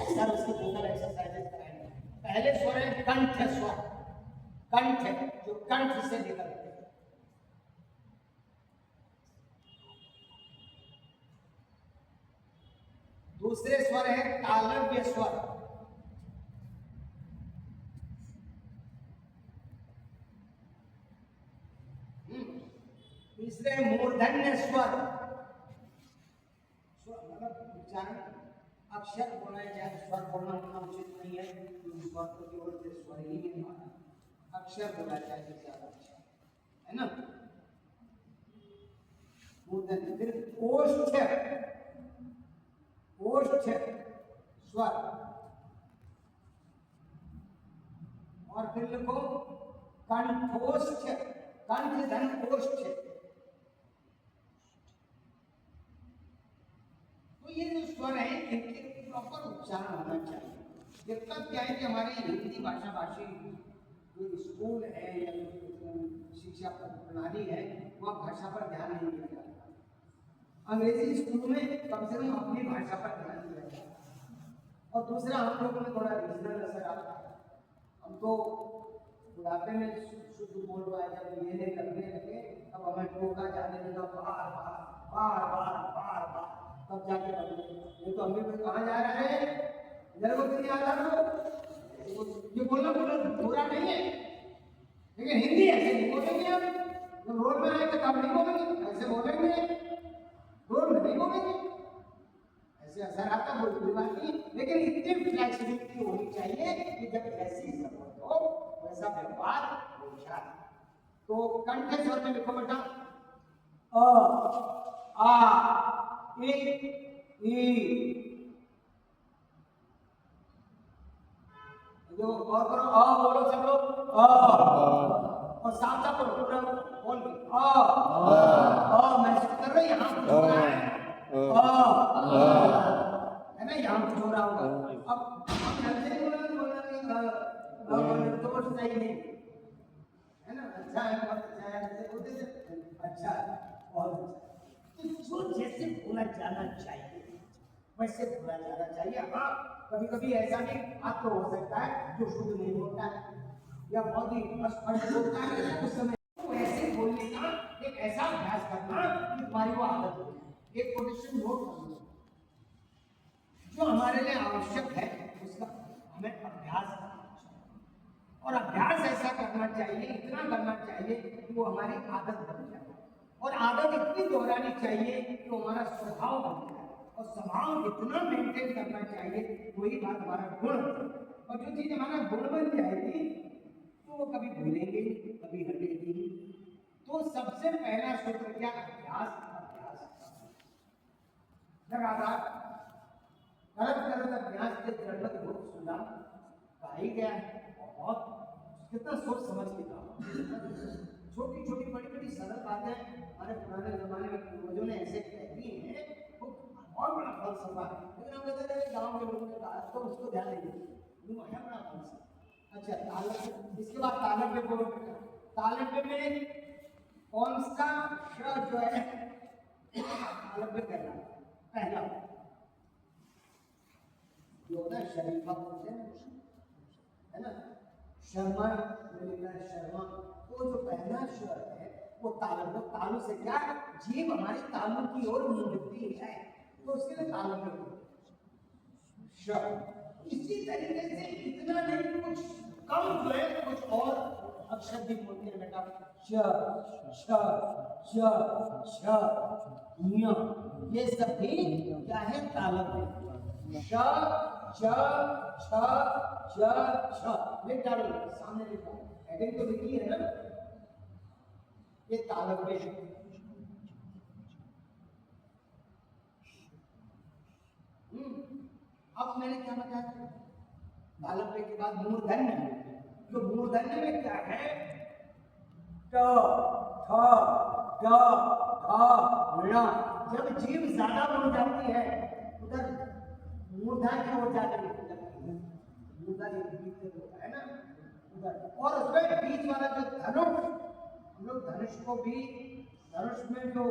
A: सर उसकी वोकल एक्सरसाइजेस कराएंगे। पहले स्वर है कंठ स्वर, कंठ जो कंठ से निकलते हैं। दूसरे स्वर है तालव्य स्वर, तीसरे मूर्धन्य स्वर, मतलब उच्चारण अक्षर बोलना है, स्वर बोलना उतना उचित नहीं है, स्वर तो केवल स्वर ही है, अक्षर बोला जाए तो ज्यादा अच्छा है ना। मूर्धन्य, फिर ओष्ठ, ओष्ठ स्वर, और फिर लिखो कंठोष्ठ, कंठ धन ओष्ठ। तो ये जो स्वर है इनके प्रॉपर उच्चारण होना चाहिए। दिक्कत क्या है कि हमारी हिंदी भाषा भाषी जो स्कूल है या शिक्षा प्रणाली है वह भाषा पर ध्यान नहीं दिया जाता। अंग्रेजी स्कूल में कम से कम अपनी भाषा पर ध्यान दिया जाता है, और दूसरा हम लोगों में थोड़ा रीजनल असर आता है। हम तो बुढ़ापे में शुद्ध बोल पाए, जब ये नहीं करने लगे तब हमें टोका जाने लगा बार बार बार बार बार बार, तब जाके बदले। ये तो अभी भी कहाँ जा रहे हैं, मेरे को तो नहीं आता। ये बोलना बुरा नहीं है, लेकिन हिंदी ऐसे नहीं बोलेंगे हम। जब रोड में आए तो कब नहीं बोलेंगे, ऐसे बोलेंगे, रोड में नहीं बोलेंगे, ऐसे असर आता कोई बात नहीं। लेकिन इतनी फ्लेक्सिबिलिटी होनी चाहिए कि जब ऐसी जरूरत हो वैसा व्यवहार हो जाए। तो कंठ स्वर में लिखो बेटा, अ आ ई ई, जो और करो, अ बोलो सब लोग, अ, और साथ साथ बोलो पूरा बोल, अ महसूस कर रहे हो यहाँ कुछ हो रहा है, है ना, यहाँ कुछ हो रहा होगा। अब ऐसे बोलना तो सही नहीं है ना, अच्छा है, बहुत अच्छा है, ऐसे बोलते थे, अच्छा बहुत अच्छा। तो जो जैसे बोला जाना चाहिए वैसे बोला जाना चाहिए। हाँ, कभी कभी ऐसा भी आपको हो सकता है जो शुद्ध नहीं होता है या बहुत ही अस्पष्ट होता है, उस समय तो ऐसे बोलने का एक ऐसा अभ्यास करना कि तुम्हारी वो आदत हो जाए। एक पोजीशन नोट कर लो, जो हमारे लिए आवश्यक है उसका हमें अभ्यास करना चाहिए, और अभ्यास ऐसा करना चाहिए, इतना करना चाहिए कि वो हमारी आदत बन जाए, और आदत इतनी दोहरानी चाहिए कि वो हमारा स्वभाव बन जाए, और स्वभाव इतना मेंटेन करना चाहिए वही बात हमारा गुण। और जो चीज हमारा गुण बन जाएगी तो वो कभी भूलेंगे कभी हटेगी। तो सबसे पहला सूत्र क्या, अभ्यास, अभ्यास लगातार करत करत अभ्यास के जड़वत बहुत सुना कहा ही गया है। बहुत कितना सोच समझ के कहा, छोटी छोटी बड़ी बड़ी सरल बातें हमारे पुराने जमाने में पूर्वजों ने ऐसे कह दी हैं, वो बहुत बड़ा फलसफा है। लेकिन हम कहते हैं गाँव के लोगों ने कहा तो उसको ध्यान नहीं देते, वो है बड़ा फलसफा। अच्छा, तालव्य, इसके बाद तालव्य बोलो। तालव्य में कौन सा शब्द जो है तालव्य कहना, पहला जो होता है शरीफा बोलते हैं है ना, शर्मा शर्मा, तो जो पहला स्वर है वो तालव्य, वो तालु से क्या, जीभ हमारी तालु की ओर मुड़ती है तो उसके लिए तालव्य बोलते हैं। इसी तरीके से इतना नहीं, कुछ कम जो है कुछ और अक्षर भी बोलते हैं बेटा, श श श श ञ, ये सब भी क्या है, तालव्य। श च छ च छ, लिख डालो सामने, लिखा हेडिंग तो लिखी है ना, ये तालव्य है। अब मैंने क्या बताया, तालव्य के बाद मूर्धन्य, तो मूर्धन्य में क्या है, ट ठ ड ढ ण। जब जीभ ज्यादा बन जाती है उधर मूर्धा की ओर जाती है, मूर्धा एक बीच से होता है ना उधर, और उसमें बीच वाला जो धनुष, हम लोग धनुष को भी, धनुष में जो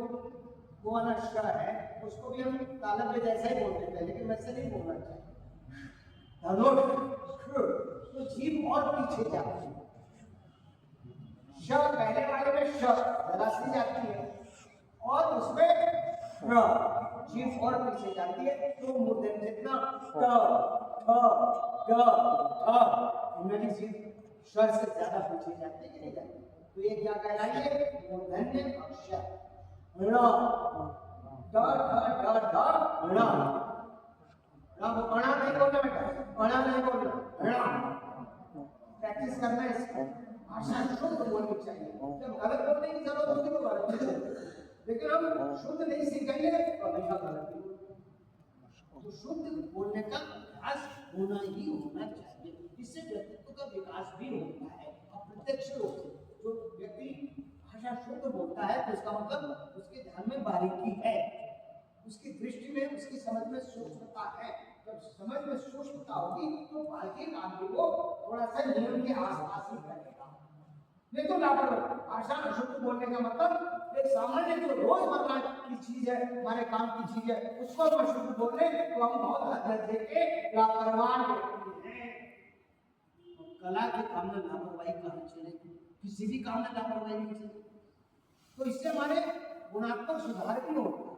A: वो वाला श है उसको भी हम तालव्य जैसा ही बोल देते हैं, लेकिन वैसे नहीं बोलना चाहिए। धनुष तो जीभ और पीछे जाती है, श पहले वाले में श जरा सी जाती है और उसमें जीभ और पीछे जाती है, तो मूर्धन्य जितना ट ठ ड ठ, इनमें भी जीभ श से ज्यादा पीछे जाती है कि नहीं जाती, तो ये क्या कहलाएंगे? मूर्धन्य अक्षर। ण ड ढ ढ ढ ण। अब अणा नहीं बोलना बेटा, अणा नहीं बोलना, ण। प्रैक्टिस करना है इसको, भाषा शुद्ध बोलनी चाहिए। जब गलत बोलने की जरूरत होगी तो गलत बोलते, लेकिन हम शुद्ध नहीं सीखेंगे तो हमेशा गलत ही बोलेंगे। तो शुद्ध बोलने का अभ्यास होना ही होना चाहिए, इससे व्यक्तित्व का विकास भी होता है। अप्रत्यक्ष रूप से जो व्यक्ति भाषा शुद्ध बोलता है तो इसका मतलब उसके ध्यान में बारीकी है, उसकी दृष्टि में, उसकी समझ में सूक्ष्मता है। जब समझ में सूक्ष्मता होगी तो बाकी काम भी वो थोड़ा सा नियम के आसपास ही करेगा। नहीं तो लापरवाही। भाषा अशुद्ध बोलने का मतलब एक सामान्य जो रोजमर्रा की चीज है, हमारे काम की चीज है, उसको हम अशुद्ध बोल रहे हैं तो हम बहुत हद दर्जे के लापरवाह व्यक्ति हैं। कला के काम में लापरवाही कहाँ चलेगी? किसी भी काम में लापरवाही नहीं चलेगी। तो इससे हमारे गुणात्मक सुधार भी होता है।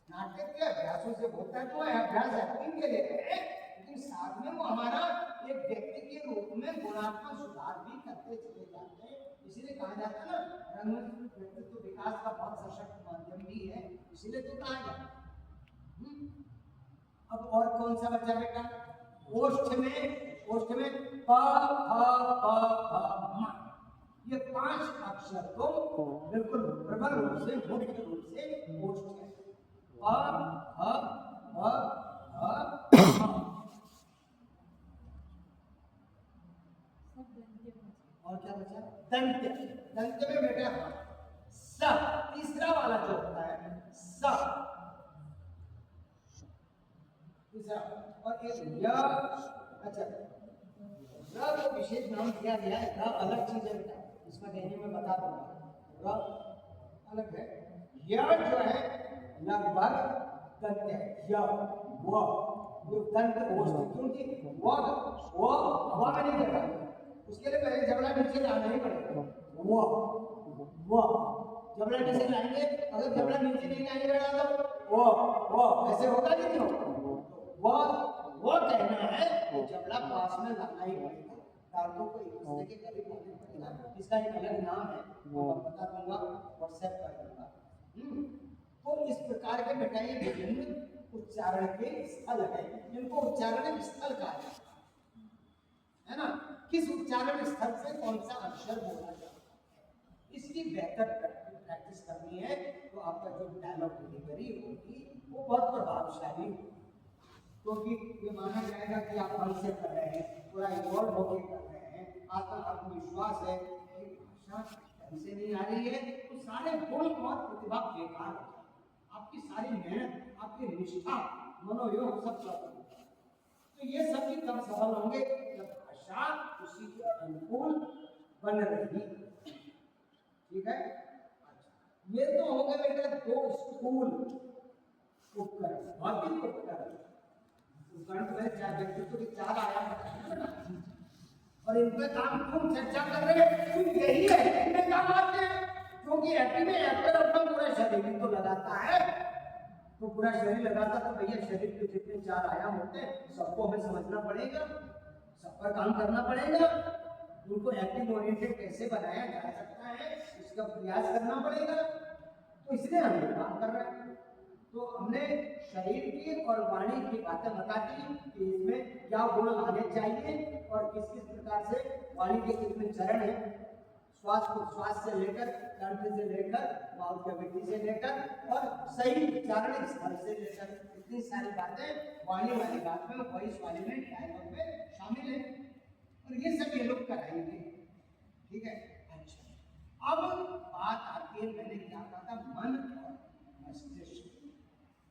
A: नाटक के अभ्यासों से होता है तो अभ्यास एक्टिंग के लिए है, लेकिन साथ में वो हमारा एक व्यक्ति के रूप में गुणात्मक सुधार भी करते चले जाते हैं। इसीलिए कहा जाता है ना, रंग व्यक्तित्व विकास का बहुत सशक्त माध्यम भी है, इसीलिए तो कहा जाता है। अब और कौन सा बच्चा बेटा? ओष्ठ में प फ फ म, ये 5 अक्षर तो बिल्कुल प्रबल रूप से, मुख्य रूप से ओष्ठ है। प फ फ म। और क्या बचा? दंत। दंत में बेटा स, तीसरा वाला जो होता है स, तीसरा। और एक य, अच्छा र को विशेष नाम दिया गया है, र अलग चीज है बेटा, इसमें कहने में बता दूंगा, र अलग है। य जो है लगभग दंत है, य व जो दंत ओष्ठ, क्योंकि व में नहीं बैठा, उसके लिए पहले जबड़ा नीचे लाना ही पड़ेगा। वो जबड़ा नीचे लाएंगे, अगर जबड़ा नीचे नहीं लाएंगे बेटा तो वो ऐसे होगा कि नहीं होगा? वो कहना है कि जबड़ा पास में लाना ही पड़ेगा, दांतों को एक दूसरे के करीब लाना पड़ेगा। इसका एक अलग नाम है, वो बता दूंगा, व्हाट्सएप कर दूंगा। तो इस प्रकार के बेटा ये विभिन्न उच्चारण के स्थल है, इनको उच्चारण स्थल कहा जाता है ना। किस उच्चारण स्थल से कौन सा अक्षर बोला जाता है, इसकी बेहतर प्रैक्टिस करनी है तो आपका जो डायलॉग डिलीवरी होगी वो बहुत प्रभावशाली होगी। क्योंकि ये माना जाएगा कि आप मन से कर रहे हैं, पूरा इन्वॉल्व होकर कर रहे हैं, आपका आत्मविश्वास है कि भाषा ढंग से नहीं आ रही है तो सारे गुण और प्रतिभा बेकार हो जाए, आपकी सारी मेहनत, आपकी निष्ठा, मनोयोग सब खत्म हो जाए। तो ये सब भी तब सफल होंगे जब भाषा उसी के अनुकूल बन रही। ठीक है, अच्छा ये तो हो गए बेटा 2 स्थूल उपकरण, भौतिक उपकरण। उपकरण में 4 व्यक्तित्व के 4 आयाम और इनका काम तुम चर्चा कर रहे हैं, तुम यही है इनमें काम आते हैं। क्योंकि एक्टिव में एक्टर अपना पूरा शरीर तो लगाता है, तो पूरा शरीर लगाता तो भैया शरीर के जितने 4 आयाम होते हैं सबको हमें समझना पड़ेगा, सब पर काम करना पड़ेगा, उनको एक्टिव ओरिएंटेड कैसे बनाया जा सकता है इसका प्रयास करना पड़ेगा। तो इसलिए हम ये काम कर रहे हैं। तो हमने शरीर की और वाणी की बातें बता दी कि इसमें क्या गुण आने चाहिए और किस किस प्रकार से वाणी के कितने चरण हैं, श्वास से लेकर, कंठ से लेकर, माउथ कैविटी से लेकर और सही उच्चारण स्थल से लेकर, इतनी सारी बातें वाणी वाली बात में, वॉइस वाली में, डायलॉग में शामिल है और ये सब ये लोग कराएंगे। ठीक है, अच्छा अब बात आती है, मैंने क्या कहा था, मन और मस्तिष्क।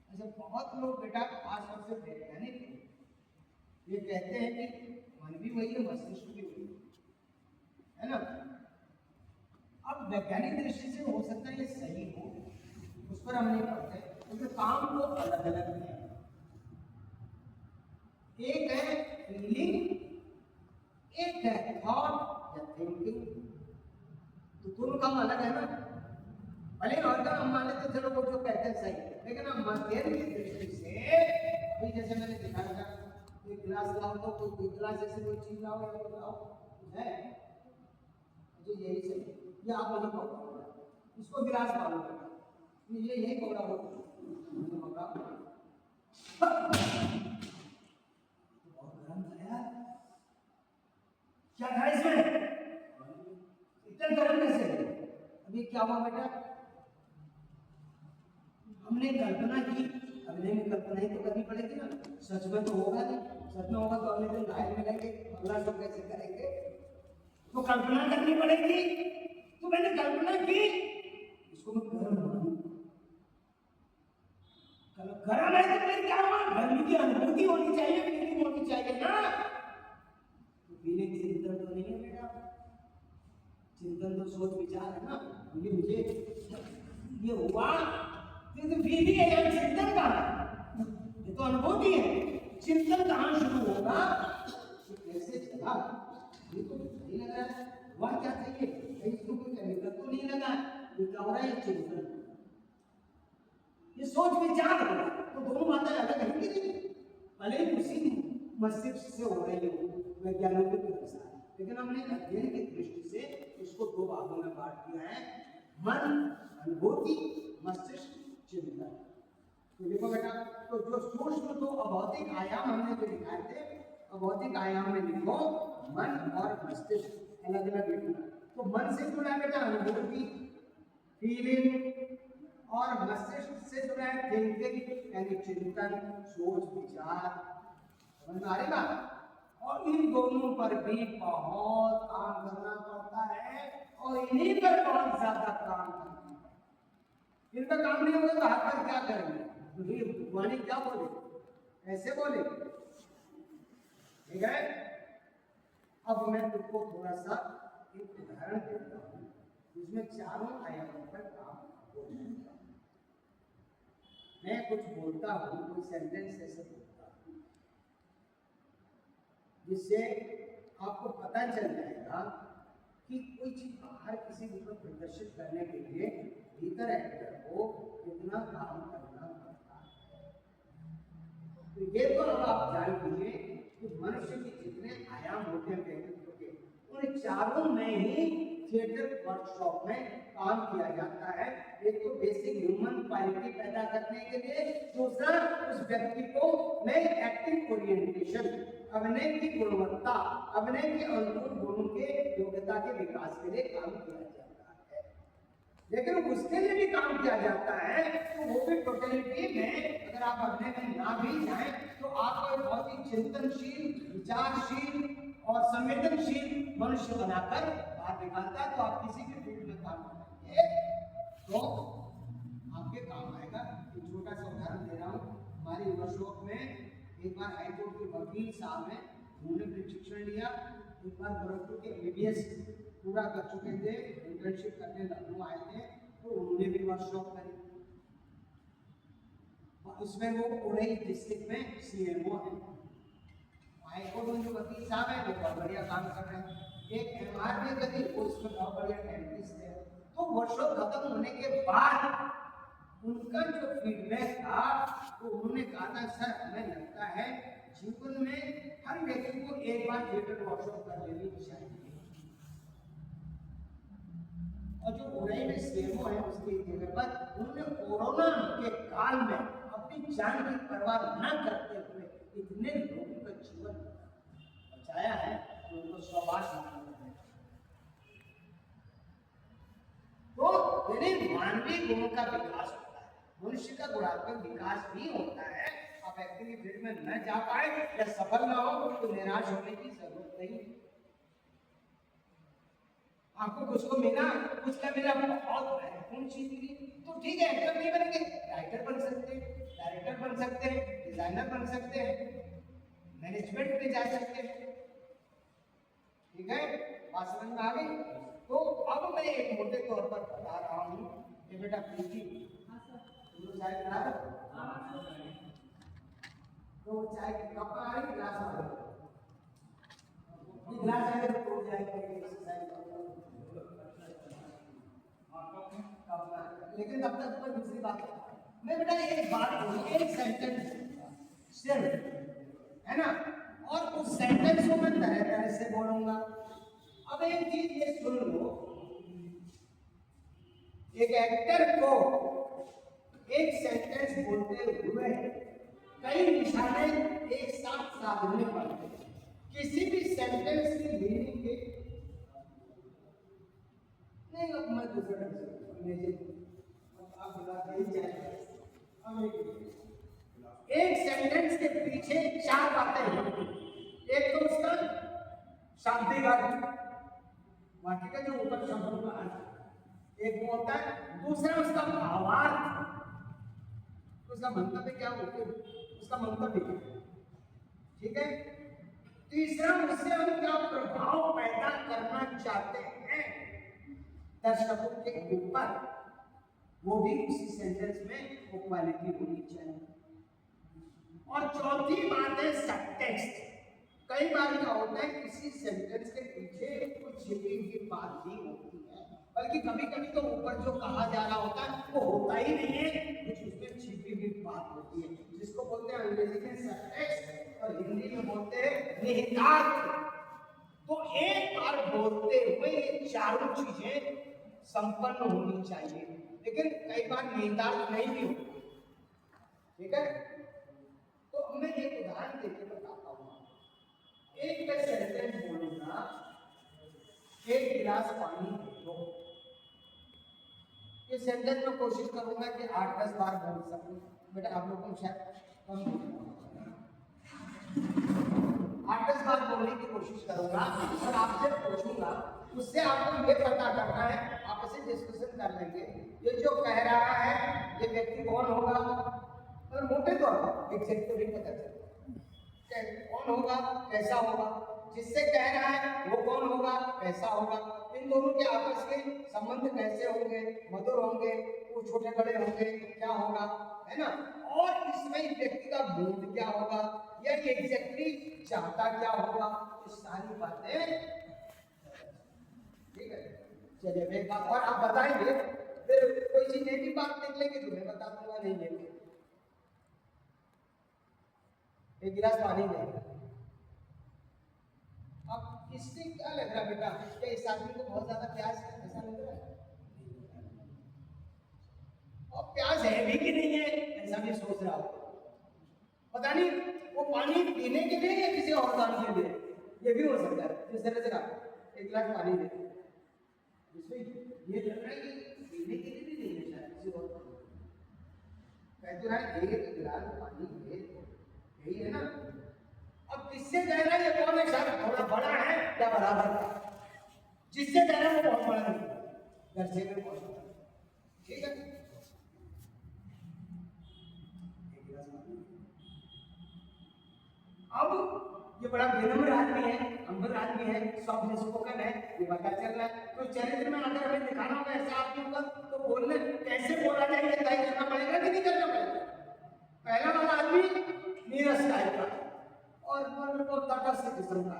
A: अच्छा बहुत लोग बेटा खासतौर से वैज्ञानिक ये कहते हैं कि मन भी वही है, मस्तिष्क भी वही है ना। अब वैज्ञानिक दृष्टि से हो सकता है ये सही हो, उस पर हम नहीं पढ़ते, क्योंकि काम तो अलग अलग है। एक है फीलिंग, एक है थॉट या थिंकिंग, तो दोनों काम अलग है ना। भले ऑर्गन हम मान लेते चलो वो जो कहते हैं सही, लेकिन हम मध्यम की दृष्टि से अभी जैसे मैंने दिखाया था, एक गिलास लाओ तो कोई गिलास जैसे कोई चीज लाओ या लाओ है, तो यही सही। ये आप नहीं पकड़ो, इसको गिलास मालूम है, ये यही पकड़ा हो बहुत गर्म था यार, क्या था इसमें, इतना गर्म कैसे? अभी क्या हुआ बेटा, हमने कल्पना की, अभिनय में कल्पना ही तो करनी पड़ेगी ना, सच में तो होगा नहीं, सच में होगा तो अगले दिन घायल मिलेंगे, अगला सब कैसे करेंगे, तो कल्पना करनी पड़ेगी, तो मैंने कल्पना की, इसको मैं गर्म मानूं, गर्म है तो फिर क्या हुआ, गर्मी की अनुभूति होनी चाहिए, फीलिंग होनी चाहिए ना, तो फीलिंग चिंतन तो नहीं है बेटा, चिंतन तो सोच विचार है ना, मुझे ये हुआ तो फीलिंग है या चिंतन का, ये तो अनुभूति है, चिंतन कहाँ शुरू होगा, तो कैसे चला, ये तो नहीं लगा, वह क्या चाहिए, इसको कोई केमिकल तो नहीं लगा, ये क्या हो रहा है, चिंतन, ये सोच विचार होगा, तो दोनों बातें अलग है कि नहीं, भले ही उसी मस्तिष्क से हो रही हो वैज्ञानिकों के अनुसार, लेकिन हमने अध्ययन की दृष्टि से इसको दो भागों में बांट दिया है, मन अनुभूति, मस्तिष्क चिंतन। तो देखो बेटा, तो जो सूक्ष्म तो अभौतिक आयाम हमने जो दिखाए थे, अभौतिक आयाम में लिखो मन और मस्तिष्क अलग अलग लिखना, तो मन से जुड़ा है बेटा अनुभूति, फीलिंग, और मस्तिष्क से जुड़ा है थिंकिंग यानी चिंतन, सोच विचार, समझ में आ रही बात, और इन दोनों पर भी बहुत काम करना पड़ता है, और इन्हीं पर बहुत ज्यादा काम करना है, इन पर काम नहीं होगा तो हाथ पर क्या करेंगे, तो ये भगवान क्या बोले, ऐसे बोले, ठीक है। अब मैं तुमको थोड़ा सा एक उदाहरण देता हूँ, जिसमें चारों आयामों पर काम होगा, मैं कुछ बोलता हूँ, कोई सेंटेंस ऐसे बोलता हूँ जिससे आपको पता चल जाएगा कि कोई चीज बाहर किसी को प्रदर्शित करने के लिए भीतर एक्टर को कितना काम करना पड़ता है। तो ये तो अब आप जान लीजिए कि मनुष्य के जितने आयाम होते हैं व्यक्तित्व के, उन चारों में ही थिएटर वर्कशॉप में काम किया जाता है। एक तो बेसिक ह्यूमन क्वालिटी पैदा करने के लिए, दूसरा उस व्यक्ति को में एक्टिव ओरिएंटेशन, अभिनय की गुणवत्ता, अभिनय के अनुकूल गुणों के योग्यता के विकास के लिए काम किया जाता है। लेकिन उसके लिए भी काम किया जाता है, तो वो भी टोटलिटी में अगर आप अभिनय में ना भी जाएं तो आपको एक बहुत ही चिंतनशील, विचारशील और संवेदनशील मनुष्य बनाकर बाहर निकालता है। तो आप किसी भी फील्ड में काम करेंगे तो आपके काम आएगा। एक छोटा सा उदाहरण दे रहा हूँ, हमारी वर्कशॉप में एक बार हाईकोर्ट के वकील साहब ने, उन्होंने प्रशिक्षण लिया, एक बार गोरखपुर के एबीएस पूरा कर चुके थे, इंटर्नशिप करने लखनऊ आए थे, तो उन्होंने भी वर्कशॉप करी। और इसमें वो उड़ई डिस्ट्रिक्ट में सीएमओ है। हाईकोर्ट में जो वकील साहब है वो बहुत बढ़िया काम कर रहे हैं। एक एमआर भी करी, वो इसमें बहुत बढ़िया डेंटिस्ट है। तो वर्कशॉप खत्म होने के बाद उनका जो फीडबैक था, तो उन्होंने कहा था, सर हमें लगता है जीवन में हर व्यक्ति को एक बार थिएटर वर्कशॉप कर लेनी चाहिए। और जो उड़ई में सीएमओ है उसकी जगह पर उन्होंने कोरोना के काल में अपनी जान की परवाह न करते हुए इतने लोगों का जीवन बचाया है, तो उनको शाबाश मानना है। तो यानी मानवीय गुणों का विकास होता है, मनुष्य का गुणात्मक विकास भी होता है। आप एक्टिंग फील्ड में न जा पाए या सफल ना हो तो निराश होने की जरूरत नहीं। आपको कुछ को मिला, कुछ का मिला, बहुत महत्वपूर्ण चीज मिली, तो ठीक है, एक्टर नहीं बनेंगे, राइटर बन सकते हैं, डायरेक्टर बन सकते हैं, डिजाइनर बन सकते हैं, मैनेजमेंट में जा सकते हैं। ठीक है, बात समझ में आ गई? तो अब मैं एक मोटे तौर पर बता रहा हूँ कि बेटा प्रीति, चाय बना दो, तो चाय की कप आ रही, गिलास आ रही, गिलास आए तो टूट जाएगा, लेकिन तब तक कोई दूसरी बात मैं बेटा एक बात बोलूं, एक सेंटेंस सिर्फ है ना, और उस सेंटेंस को मैं तरह तरह से बोलूंगा। अब एक चीज ये सुन लो एक एक्टर को एक सेंटेंस बोलते हुए कई निशाने एक साथ साधने पड़ते हैं। किसी भी सेंटेंस की मीनिंग के नहीं, अब मैं दूसरा आप बताते ही जाए। एक सेंटेंस के पीछे चार बातें होती हैं। एक तो उसका शाब्दिक अर्थ, बाकी का जो ऊपर शब्दों का अर्थ एक वो होता है। दूसरा उसका भावार्थ, उसका मंतव्य क्या होता है, उसका मंतव्य क्या, ठीक है। तीसरा उससे हम क्या प्रभाव पैदा करना चाहते हैं दर्शकों के ऊपर, वो भी उसी सेंटेंस में वो क्वालिटी होनी चाहिए। और चौथी बात है सबटेक्स्ट। कई बार क्या होता है किसी सेंटेंस के पीछे कुछ छिपी हुई बात भी होती है, बल्कि कभी कभी तो ऊपर जो कहा जा रहा होता है वो होता ही नहीं है, कुछ उसमें छिपी हुई बात होती है, जिसको बोलते हैं अंग्रेजी में सबटेक्स्ट और हिंदी में बोलते हैं निहितार्थ। तो एक बार बोलते हुए ये चारों चीजें संपन्न होनी चाहिए, लेकिन कई बार निहितार्थ नहीं भी होती, ठीक है। तो मैं एक उदाहरण देकर बताता हूँ। एक मैं सेंटेंस बोलूंगा, एक गिलास पानी दो। ये सेंटेंस में कोशिश करूंगा कि 8-10 बार बोल सकूं। बेटा आप लोगों को शायद कम 8-10 बार बोलने की कोशिश करूंगा और आपसे पूछूंगा, उससे आपको ये पता करना है, आपस में डिस्कशन कर लेंगे ये जो कह रहा है ये व्यक्ति कौन होगा, और मोटे तौर पर एग्जैक्ट भी पता चलेगा कौन होगा, कैसा होगा, जिससे कह रहा है वो कौन होगा, कैसा होगा, इन दोनों के आपस के संबंध कैसे होंगे, मधुर होंगे, वो छोटे बड़े होंगे, क्या होगा, है ना। और इसमें व्यक्ति का मूड क्या होगा, या एग्जैक्टली चाहता क्या होगा, ये सारी बातें, ठीक है। चलिए एक बात और आप बताएंगे, फिर कोई चीज एक ही बात निकलेगी तो मैं बता दूंगा, नहीं लेंगे। एक गिलास पानी लेंगे, अब इससे क्या लग रहा है बेटा, क्या इस आदमी को बहुत ज्यादा प्यास है, ऐसा लग रहा है, और प्यास है भी कि नहीं है ऐसा भी सोच रहा हो, पता नहीं वो पानी पीने के लिए या किसी और काम के लिए, ये भी हो सकता है। जिस तरह से आप एक गिलास पानी लेते हैं, इसमें ये लग रहा है कि पीने के लिए भी नहीं है, शायद किसी और कहते हैं एक गिलास पानी ले, यही है ना। अब किससे कह रहा है ये कौन है, शायद थोड़ा बड़ा है या बराबर का, जिससे कह रहा है वो बहुत बड़ा नहीं, दर्जे में बहुत बड़ा, ठीक है। अब ये बड़ा विनम्र आदमी है, अंबर आदमी है, सॉफ्ट स्पोकन है, ये पता चल रहा है। तो चरित्र में अगर हमें दिखाना होगा ऐसा आदमी होगा तो बोलने कैसे बोला जाए तय करना पड़ेगा कि नहीं करना पड़ेगा। पहला वाला आदमी नीरस टाइप का और वो तटस्थ किस्म का,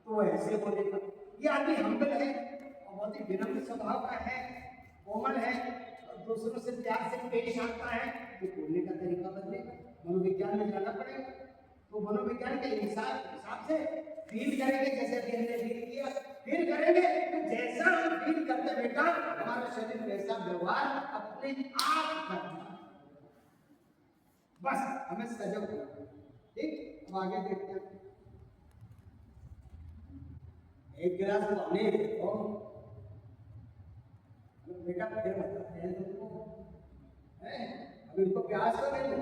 A: तो वो ऐसे बोलेगा। ये आदमी हम्बल है और बहुत ही विनम्र स्वभाव का है, कोमल है और दूसरों से प्यार से पेश आता है, तो बोलने का तरीका बदलेगा। मनोविज्ञान में जाना पड़ेगा, तो मनोविज्ञान के हिसाब से फील करेंगे, जैसे अभी हमने फील किया, फील करेंगे तो जैसा हम फील करते बेटा हमारा शरीर वैसा व्यवहार अपने आप करता है, बस हमें सजग होना, ठीक। अब आगे देखते हैं। एक गिलास पानी देखो बेटा, फिर बताते हैं तुमको, अब इनको प्यास तो नहीं,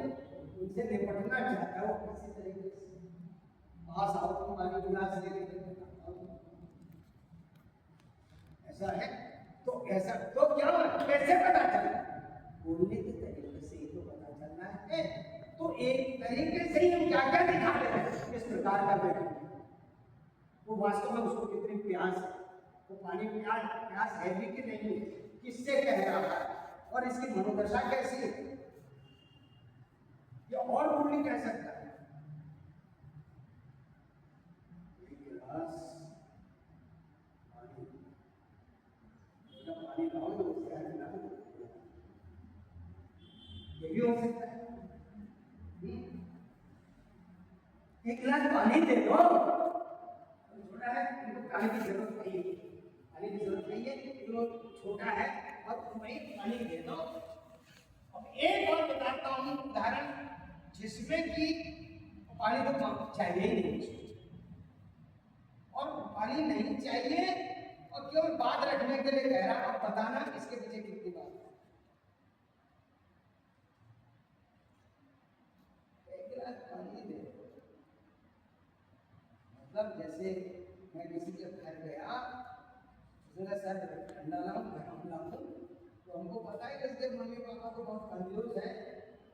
A: उनसे निपटना चाहता है वो किसी तरीके से, पास आओ तुम पानी गिलास ले ऐसा है। तो ऐसा तो क्या कैसे पता चला, बोलने के तरीके से ही तो पता चलना है। तो एक तरीके से ही हम क्या क्या दिखा रहे हैं इस प्रकार का व्यक्ति, वो वास्तव में उसको कितनी प्यास है, वो पानी प्यास है भी कि नहीं, किससे कह रहा है, और इसकी मनोदशा कैसी है, ये और बोलने कह सकता है। पानी लाओ तो उससे आगे ना, ये भी हो सकता है। एक गिलास पानी दे दो, छोटा है, इनको पानी की जरूरत नहीं है, पानी की जरूरत नहीं है, छोटा है, और वही पानी दे दो। अब एक और बताता हूँ उदाहरण, जिसमें कि पानी तो चाहिए ही नहीं और पानी नहीं चाहिए और केवल बात रखने के लिए कह रहा, अब बताना इसके पीछे कितनी बात है। एक गिलास पानी दे, मतलब जैसे मैं किसी के घर गया, जरा सर ठंडा लाऊं गरम लाऊं, तो हमको पता है कि इसके मम्मी पापा तो बहुत कंजूस है,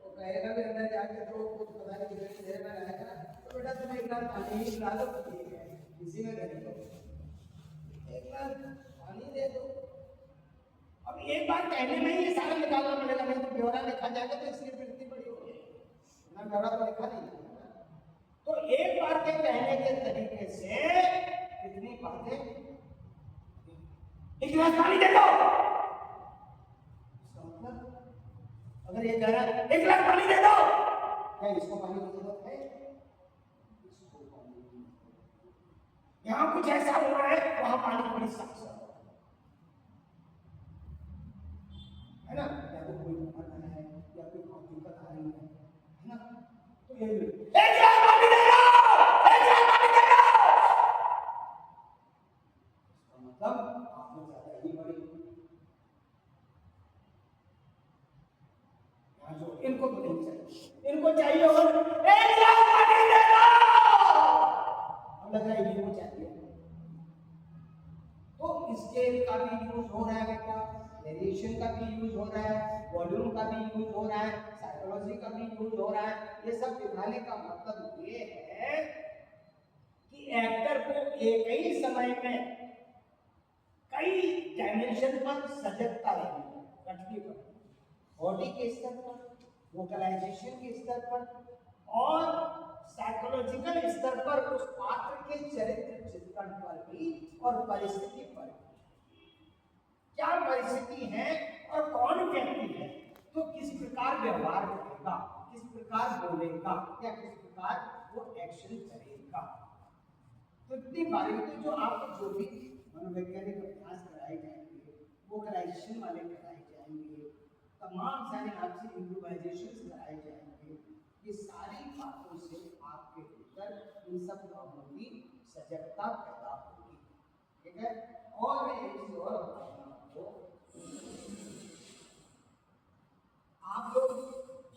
A: वो कहेगा भी अंदर जाके तो कुछ पता नहीं कितनी देर में रहेगा, तो बेटा तुम एक गिलास पानी ही पिला दो, ठीक है इसी में गरीब हो, एक गिलास पानी दे दो। अब एक बार कहने में ही ये सारा निकालना पड़ेगा, नहीं तो ब्यौरा लिखा जाएगा तो इसकी वृत्ति बड़ी होगी ना, ब्यौरा तो लिखा नहीं। तो एक बार के कहने के तरीके से कितनी बातें, एक गिलास पानी दे दो, अगर ये कह रहा है एक गिलास पानी दे दो, क्या इसको पानी की जरूरत है? इसको पानी की, यहां कुछ ऐसा हो रहा है वहां पानी की बड़ी सख्त है ना, या तो कोई मरना है या कोई दिक्कत आ रही है ना, तो ये एक गिलास पानी दे दो, एक गिलास पानी दे दो, मतलब आपने ज्यादा ही बड़ी, यहाँ जो इनको तो नहीं चाहिए, इनको चाहिए और एक गिलास पानी दे दो, अब लग रहा है इनको चाहिए, तो स्केल का भी यूज हो रहा है बेटा, वेरिएशन का भी यूज हो रहा है, वॉल्यूम का भी यूज हो रहा है, साइकोलॉजी का भी यूज हो रहा है। ये सब दिखाने का मतलब ये है कि एक्टर को एक ही समय में कई डायमेंशन पर सजगता रहनी है, कठिन पर, बॉडी के स्तर पर, वोकलाइजेशन के स्तर पर और साइकोलॉजिकल स्तर पर, उस पात्र के चरित्र चित्रण पर भी और परिस्थिति पर, क्या परिस्थिति है और कौन व्यक्ति है तो किस प्रकार व्यवहार करेगा, किस प्रकार बोलेगा या किस प्रकार वो एक्शन करेगा। तो इतनी बारीकी जो आपको जो भी मनोवैज्ञानिक अभ्यास कराए जाएंगे, वोकलाइजेशन वाले कराए जाएंगे, तमाम सारे आपसे इम्प्रोवाइजेशन कराए जाएंगे, ये सारी बातों से आपके भीतर इन सब भावों की सजगता पैदा होगी, ठीक है। और मैं एक चीज और बताऊंगा आपको, आप लोग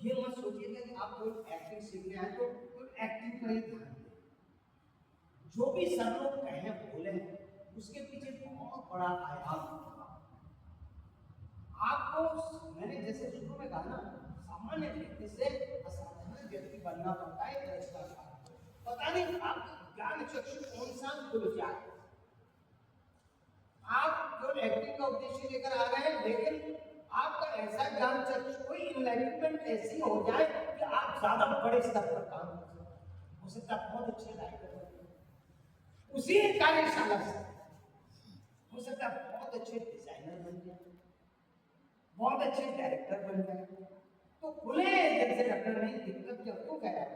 A: ये मत सोचिएगा कि आप लोग एक्टिंग सीखने आए तो एक्टिंग पर ही ध्यान दें, जो भी सर लोग कहे बोले उसके पीछे बहुत बड़ा आयाम होगा। आपको मैंने जैसे शुरू में कहा ना, सामान्य व्यक्ति से असाधारण व्यक्ति बनना पड़ता है, पता नहीं आपका ज्ञान चक्षु कौन सा खुल जाए। आप जो एक्टिंग का उद्देश्य लेकर आ रहे हैं, लेकिन आपका ऐसा ज्ञान चक्षु, कोई इनलाइटमेंट ऐसी हो जाए कि आप ज्यादा बड़े स्तर पर काम कर सकते, हो सकता है बहुत अच्छे राइटर बन जाए, उसी कार्यशाला से हो सकता है बहुत अच्छे डिजाइनर बन जाए, बहुत अच्छे डायरेक्टर बन जाए। तो खुले दिल से डॉक्टर नहीं, दिक्कत क्या क्यों कह रहा है?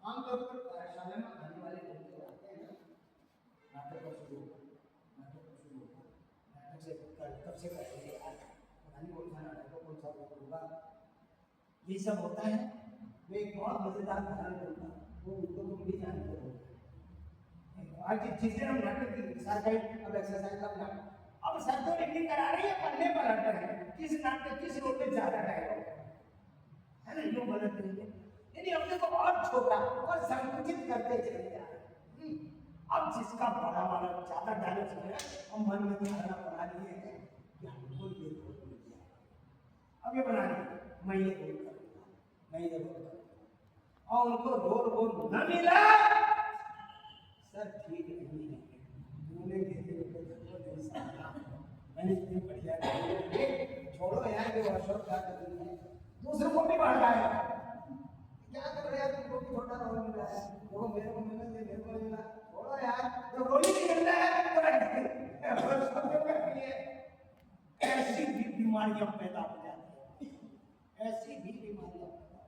A: आमतौर पर कार्यशाला में आने वाले लोग जो आते हैं ना, नाटक का शुरू होगा, नाटक से कब से करेंगे यार, कौन सा नाटक कौन सा होगा, ये सब होता है। मैं एक बहुत मजेदार उदाहरण दूंगा, वो तुम भी जानते हो। आज जिस दिन हम नाटक की अब एक्सरसाइज का प्लान, अब सर तो एक्टिंग करा रही है, पढ़ने पर अंतर है किस नाटक किस रोल में ज्यादा डायलॉग है ना, यूं गलत नहीं है, यानी अपने को और छोटा और संकुचित करते चले जा रहे हैं। अब जिसका बड़ा वाला ज्यादा डायलॉग है, हम मन में धारणा बना लिए हैं कि हमको ये रोल मिल जाए, अब ये बना लिया मैं ये रोल करूंगा, मैं ये रोल करूंगा, और उनको रोल न मिला, सर ठीक नहीं है, तूने मैंने इतनी बढ़िया छोड़ो यार, जो अशोक क्या कर रही है, दूसरों को भी बढ़ रहा है, क्या कर रहे हैं, तुमको भी छोटा रोल मिल रहा है, वो मेरे को मिला, मेरे को मिला, छोड़ो यार, जो रोल ही नहीं मिल रहा है ऐसी भी बीमारियां पैदा हो जाती है, ऐसी भी बीमारियां पैदा।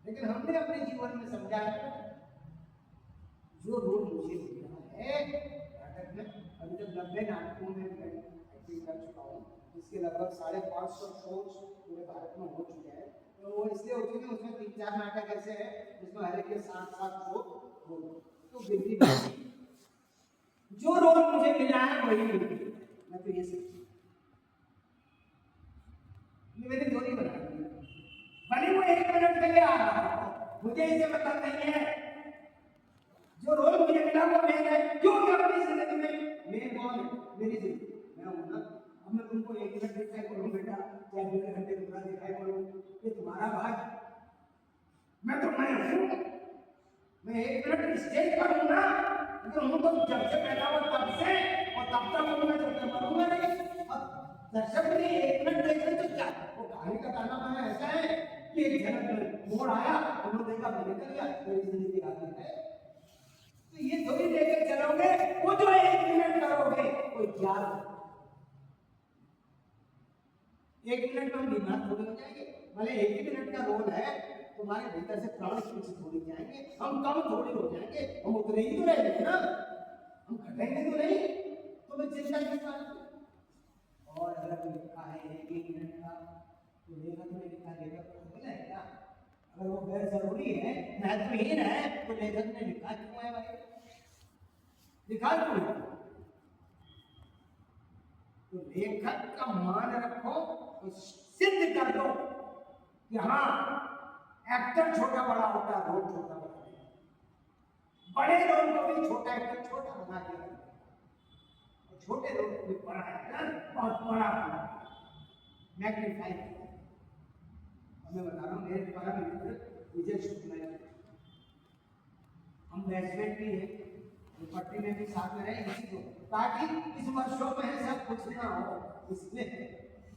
A: लेकिन हमने अपने जीवन में समझा जो रोल मुझे मिला है नाटक में, अभी तक 90 नाटकों में मैं एक्टिंग कर चुका हूँ, जिसके लगभग 550 शोज पूरे भारत में हो चुके हैं। तो वो इसलिए हो चुके हैं, उसमें 3-4 नाटक ऐसे हैं जिसमें हर एक के 7-7 शो हो। तो गिनती जो रोल मुझे मिला है वही मिली, मैं तो ये सोचती ये मैंने जोड़ी बना दी, भले वो 1 मिनट के लिए आ रहा है, मुझे इससे मतलब नहीं है। जो रोल मुझे मिला वो मेन है। क्यों अपनी जिंदगी में मेन कौन है? मेरी जिंदगी मैं हूं ना। अब मैं तुमको 1 मिनट दिखाई पड़ूं बेटा, या 2 घंटे पूरा दिखाई पड़ूं, ये तुम्हारा भाग। मैं तो मैं हूं, मैं 1 मिनट स्टेज पर हूं ना, लेकिन हूं तो जब से पैदा हुआ तब से, और तब तक हूं मैं जब तक मरूंगा नहीं। अब दर्शक ने 1 मिनट देख रहे तो क्या वो कहानी का गाना बना ऐसा है कि एक झलक मोड़ आया, उन्होंने देखा मैं निकल गया, मेरी जिंदगी आगे है। तो ये थोड़ी लेकर चलोगे, वो जो 1 मिनट करोगे वो याद, 1 मिनट में हम बीमार थोड़ी हो जाएंगे। भले 1 मिनट का रोल है, तुम्हारे भीतर से प्राण पीछे थोड़ी जाएंगे, हम कम थोड़ी हो जाएंगे, हम उतने ही तो रहेंगे ना, हम घटेंगे तो नहीं। तो मैं चिंता किस बात की? और अगर कोई लिखा है 1 मिनट का, तो लेखक ने लिखा, लेखक को बोला है क्या? अगर वो गैर जरूरी है, महत्वहीन है, तो लेखक ने लिखा क्यों है भाई? लिखा क्यों? तो लेखक का मान रखो, तो सिद्ध कर दो कि हाँ एक्टर छोटा बड़ा होता है, रोल छोटा बड़ा होता है। बड़े रोल को भी छोटा एक्टर छोटा बना के रखो, छोटे रोल को भी बड़ा एक्टर बहुत बड़ा बना मैग्नीफाई किया। मैं बता रहा हूँ, मेरे परम मित्र विजय शुक्ला, हम बैचमेट भी है, पट्टी में भी साथ में रहे इसी को, ताकि इस वर्षों में सब कुछ ना हो। इसलिए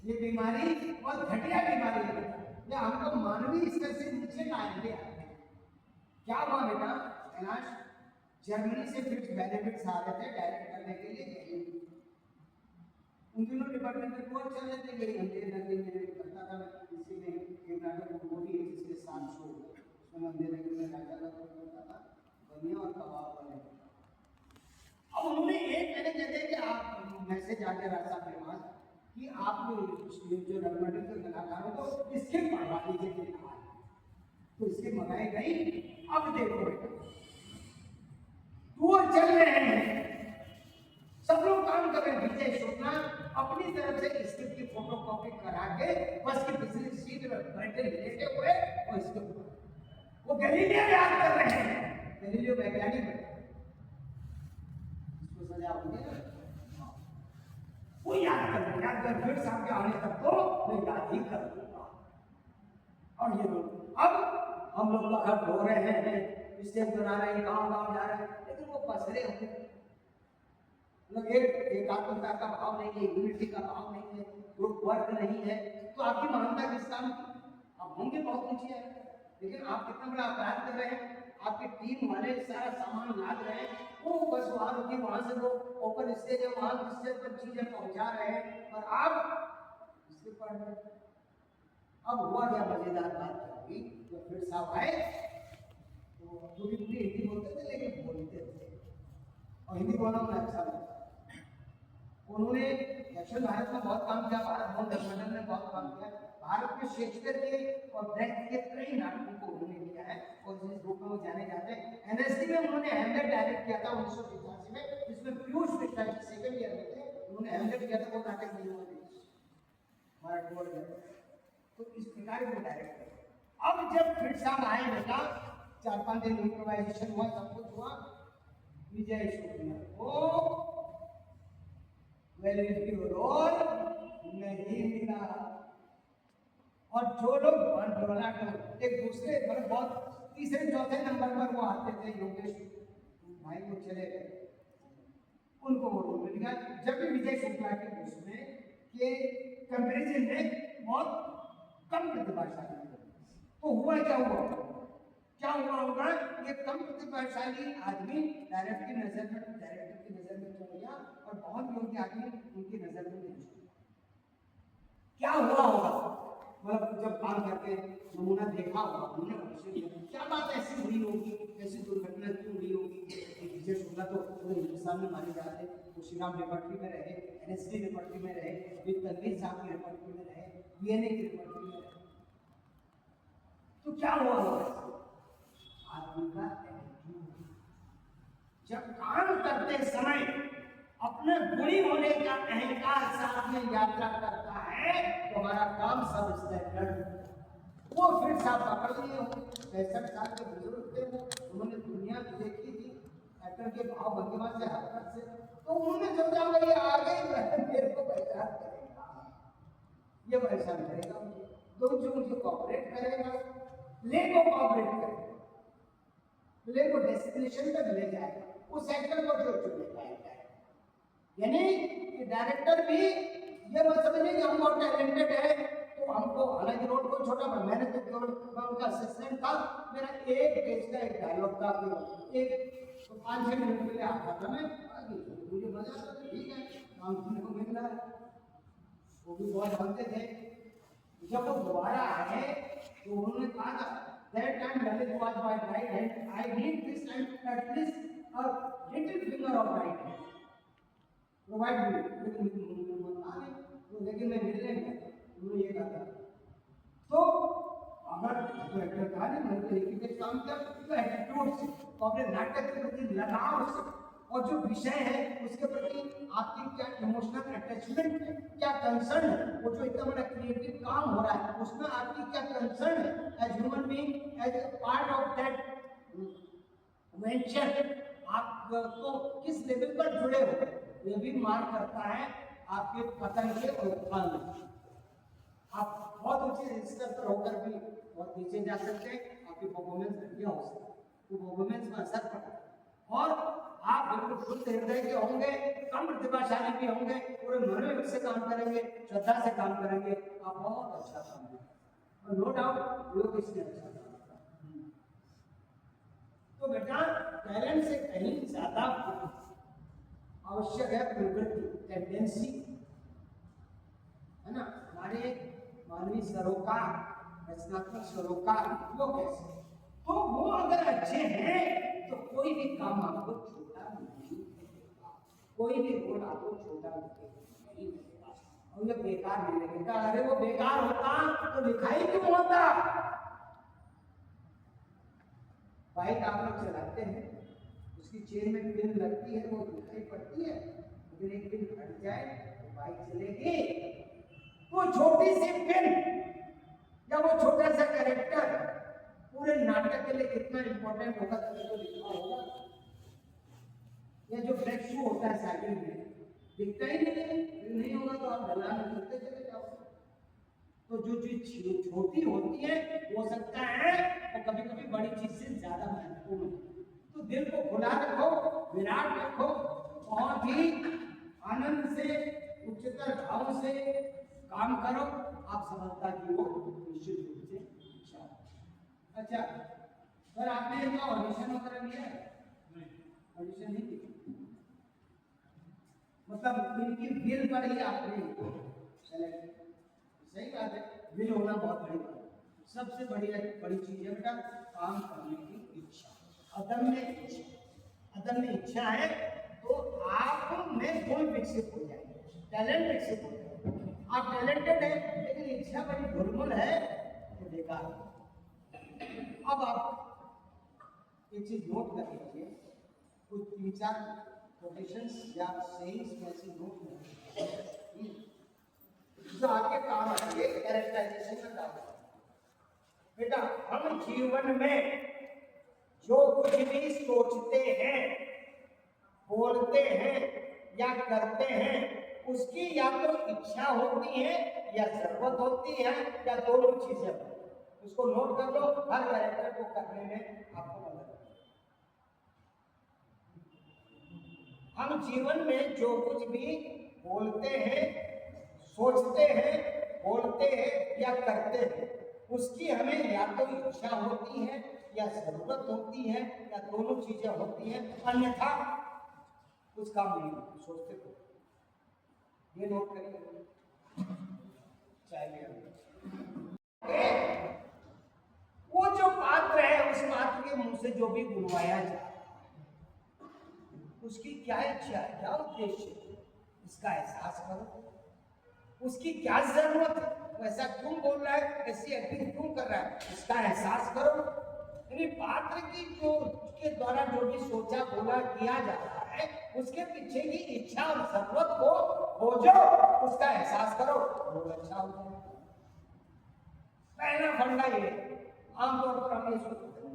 A: ये बीमारी बहुत घटिया बीमारी है, ये हमको मानवीय स्तर से नीचे लाएंगे। क्या हुआ बेटा कैलाश? जर्मनी से फिक्स बेनिफिट्स आ रहे थे डायरेक्ट करने के लिए, उन दिनों डिपार्टमेंट में कोर्स चल रहे थे, यही अंधेरे नगरी में करता था मैं। इसी में एक नाटक को बोली है जिसके 7 शो, उसमें अंधेरे नगरी में राजा का रोल करता था, बनिया और कबाब वाले। अब उन्होंने एक मैंने कहते कि आप मैसेज आ गया राजा के पास कि आप जो रंगमंडल के कलाकारों को स्क्रिप्ट पढ़वा दीजिए, तो स्क्रिप्ट मंगाई गई। अब देखो टूर चल रहे हैं, सब लोग काम कर रहे हैं, विजय शुक्ला अपनी तरफ से स्क्रिप्ट की फोटो कॉपी करा के बस की पिछली सीट में बैठे लेटे हुए और स्क्रिप्ट वो गैलीलियो याद कर रहे हैं, गैलीलियो वैज्ञानिक सजा होगी ना, वो याद कर फिर साहब के आने तक तो मैं याद ही कर दूंगा। और ये लोग अब हम लोग तो अब हो रहे हैं, स्टेप बना रहे हैं, गाँव जा रहे हैं, लेकिन वो पसरे होते मतलब एक आत्मता का भाव नहीं है, यूनिटी का भाव नहीं है, ग्रुप वर्क नहीं है, तो आपकी महानता किस काम की? आप होंगे बहुत ऊंची है, लेकिन आप कितना बड़ा अपराध कर रहे हैं। आपकी टीम वाले सारा सामान लाद रहे हैं, वो बस वहां रुकी, वहां से वो ओपन स्टेज है, वहां स्टेज पर चीजें पहुंचा रहे हैं, और आप इसके पढ़ रहे हैं। अब हुआ क्या मजेदार बात क्या हुई, तो फिर साहब आए, तो पूरी पूरी हिंदी बोलते थे, लेकिन बोलते थे और हिंदी बोलना उन्हें अच्छा लगता। उन्होंने दक्षिण भारत में बहुत काम किया, भारत भवन रंगमंडल में बहुत काम किया, भारत में शेक्सपियर के और ब्रेख्ट के कई नाटकों को उन्होंने लिया है, और जिस रूप में वो जाने जाते हैं। एनएसडी में उन्होंने हैमलेट डायरेक्ट किया था 1985 में, जिसमें पीयूष मिश्रा जी सेकंड ईयर में थे, उन्होंने हैमलेट किया था, वो नाटक नहीं हुआ मराठी। तो इस प्रकार वो डायरेक्ट किया। अब जब फिर साहब आए बेटा, 4-5 दिन इम्प्रोवाइजेशन हुआ, सब कुछ हुआ, विजय शुक्ला को वैलिडिटी रोल नहीं मिला, और जो लोग एक दूसरे मतलब बहुत तीसरे चौथे नंबर पर वो आते थे, योगेश भाई वो चले गए, उनको वो रोल मिल गया। जब भी विजय शुक्ला के उसमें के कंपैरिजन में बहुत कम प्रतिभाशाली, तो हुआ क्या होगा, ये कम प्रतिभाशाली आदमी डायरेक्टर की नजर में चल गया, और बहुत योग्य आदमी उनकी नजर में नहीं चला। क्या हुआ होगा, मतलब जब काम करके नमूना देखा होगा उन्होंने, क्या बात ऐसी हुई होगी, ऐसी दुर्घटना क्यों हुई होगी। विजय शुक्ला तो पूरे हिंदुस्तान में मारे जाते, वो श्री राम रेपट्री में रहे, एनएसडी रिपोर्टिंग में रहे, अभी तनवीर साहब की रिपोर्टिंग में रहे, डीएनए की रिपोर्टिंग में रहे, तो क्या हुआ होगा? आदमी का एटीट्यूड, जब काम करते समय अपने गुणी होने का अहंकार साथ में यात्रा करता है तो हमारा काम सब स्टैंडर्ड। वो फिर साहब पकड़ लिए होंगे, 65 साल के बुजुर्ग थे वो, उन्होंने दुनिया देखी थी एक्टर के भाव भंगिमा से, हरकत से, तो उन्होंने समझा भाई आगे मेरे को पहचान करेगा, ये परेशान करेगा मुझे, तो जो मुझे कॉपरेट करेगा, ले को कॉपरेट करेगा, ले को डेस्टिनेशन तक ले जाएगा, उस एक्टर को जो चुने जाएगा। यानी कि डायरेक्टर भी ये मत समझिए कि हम बहुत टैलेंटेड है तो हमको, हालांकि रोल को छोटा पर मैंने तो केवल, मैं उनका असिस्टेंट था, मेरा एक पेज का एक डायलॉग था, एक तो 5-6 मिनट के लिए आता था, मैं मुझे मजा आता था, ठीक है काम सुनने को मिल रहा है, वो भी बहुत बनते थे। जब वो दोबारा आए तो उन्होंने कहा था that time Lalit was my right hand, I need this time at least a little finger of right hand, provide me, लेकिन मैं मिलने गया, उन्होंने ये कहा था। तो अगर तो एक्टर था नहीं, मैंने तो एक ही काम किया, तो एटीट्यूड से और अपने नाटक के प्रति लगाव से और जो विषय है उसके प्रति आपकी क्या इमोशनल अटैचमेंट है, क्या कंसर्न है, वो जो इतना बड़ा क्रिएटिव काम हो रहा है उसमें आपकी क्या कंसर्न है as human being, as a part of that venture, आप तो किस लेवल पर जुड़े हो, ये भी मार करता है आपके पतन के उत्थान में। आप बहुत ऊंचे स्तर पर होकर भी बहुत नीचे जा सकते हैं, आपकी परफॉर्मेंस घटिया हो सकती है, तो परफॉर्मेंस में असर पड़ता है, और आप बिल्कुल शुद्ध हृदय के होंगे, कम प्रतिभाशाली भी होंगे, पूरे मनोयोग से काम करेंगे, श्रद्धा से काम करेंगे, आप बहुत अच्छा काम करेंगे और नो डाउट लोग इसमें अच्छा काम करेंगे। तो बेटा टैलेंट से कहीं ज्यादा आवश्यक है प्रवृत्ति, टेंडेंसी, है ना, हमारे मानवीय सरोकार, रचनात्मक सरोकार, वो कैसे, तो वो अगर अच्छे हैं तो कोई भी काम आपको छोटा नहीं लगेगा, कोई भी रोल आपको छोटा नहीं लगेगा, और ये बेकार नहीं लगेगा। अरे वो बेकार होता तो लिखाई क्यों होता? बाइक आप लोग चलाते हैं, उसकी चेन में पिन लगती है, वो दिखाई पड़ती है, लेकिन एक पिन हट जाए तो बाइक चलेगी। वो छोटी सी पिन या वो छोटा सा कैरेक्टर पूरे नाटक के लिए कितना इंपॉर्टेंट होगा तो लिखा होगा। या जो ब्रेक शू होता है साइकिल में, दिखता ही नहीं होगा तो आप ढलान में चलते चले जाओ। तो जो चीज छोटी होती है हो सकता है वो कभी कभी बड़ी चीज से ज्यादा महत्वपूर्ण है। तो दिल को खुला रखो, विराट रखो, बहुत ही आनंद से, उच्चतर भाव से काम करो, आप सफलता की ओर निश्चित रूप से इच्छा। अच्छा सर, आपने इनका ऑडिशन वगैरह लिया है? ऑडिशन नहीं किया, मतलब इनकी बिल पर ही आपने सेलेक्ट किया, सही बात है, बिल होना बहुत बड़ी बात है। सबसे बड़ी चीज है बेटा काम करने की इच्छा, अदम्य इच्छा। अदम्य इच्छा है तो आप में गुण विकसित हो जाएंगे, टैलेंट विकसित हो जाएगा। आप टैलेंटेड है लेकिन इच्छा बड़ी धुलमुल है तो बेकार। अब आप एक चीज नोट कर लीजिए, कुछ 3-4 कोटेशंस या सेइंग्स में ऐसी नोट कर जो आपके काम आएंगे कैरेक्टराइजेशन में काम। बेटा हम जीवन में जो कुछ भी सोचते हैं, बोलते हैं या करते हैं, उसकी या तो इच्छा होती है या जरूरत होती है या दोनों चीजें होती है। उसको नोट कर लो, हर कैरेक्टर को करने में आपको मदद करेगा। हम जीवन में जो कुछ भी बोलते हैं, सोचते हैं, बोलते हैं या करते हैं, उसकी हमें या तो इच्छा होती है या जरूरत होती है या दोनों चीजें होती हैं, अन्यथा कुछ काम नहीं होता। सोचते तो ये नोट करिए, चाहिए वो जो पात्र है उस पात्र के मुंह से जो भी बुलवाया जाए उसकी क्या इच्छा है, क्या उद्देश्य है, इसका इसका एहसास करो। उसकी क्या जरूरत है, वो ऐसा क्यों बोल रहा है, ऐसी एक्टिंग क्यों कर रहा है, इसका एहसास करो। यानी पात्र की जो के द्वारा जो भी सोचा बोला किया जा रहा है, उसके पीछे की इच्छा और जरूरत को खोजो, उसका एहसास करो, वो अच्छा हो जाएगा। पहला फंडा ये आमतौर पर हम ये सोचते हैं,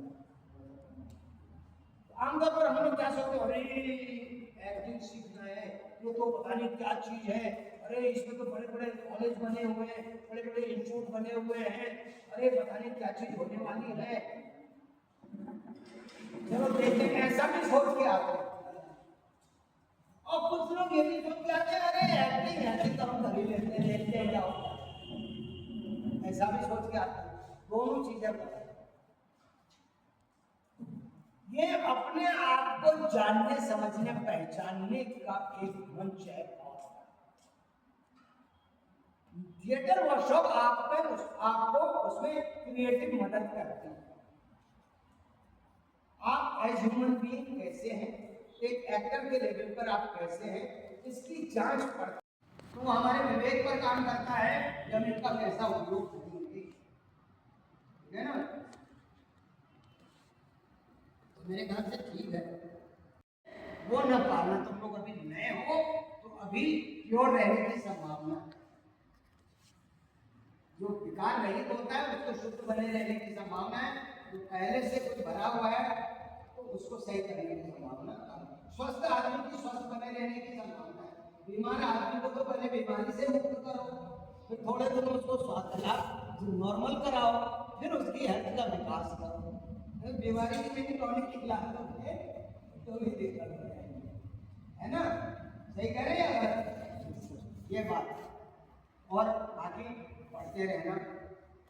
A: आमतौर पर हम लोग क्या सोचते हैं, अरे एक्टिंग सीखना है, ये तो पता नहीं क्या चीज है, अरे इसमें तो बड़े बड़े कॉलेज बने हुए हैं, बड़े बड़े इंस्टीट्यूट बने हुए हैं, अरे पता नहीं क्या चीज होने वाली है। चलो देखते हैं, ऐसा भी सोच के आते हैं। और कुछ लोग ये भी सोच के आते हैं, अरे एक्टिंग ऐसी तो हम कर ही लेते हैं, देखते हैं क्या होता है, ऐसा भी सोच के आते हैं। दोनों चीजें बताए, ये अपने आप को जानने समझने पहचानने का एक मंच है। थिएटर वर्कशॉप आपको उसमें क्रिएटिव मदद करती है। आप एज ह्यूमन बीइंग कैसे हैं, एक एक्टर के लेवल पर आप कैसे हैं, इसकी जांच पड़ती है। तो हमारे विवेक पर काम करता है कि हम इनका कैसा उपयोग करेंगे, है ना। तो मेरे ख्याल से ठीक है, वो न पालना। तुम लोग अभी नए हो तो अभी प्योर रहने की संभावना है। जो विकार रहित होता है उसको शुद्ध बने रहने की संभावना है। जो पहले से कुछ भरा हुआ है तो उसको सही करने की संभावना है। स्वस्थ आदमी की स्वस्थ बने रहने की संभावना है। बीमार आदमी को तो पहले बीमारी से मुक्त करो, फिर थोड़े दिन उसको स्वास्थ्य नॉर्मल कराओ, फिर उसकी हेल्थ का विकास करो। बीमारी की मेरी टॉनिक खिला दो तो भी दिक्कत हो जाएगी, है ना। सही कह रहे हैं ये बात। और बाकी पढ़ते रहना,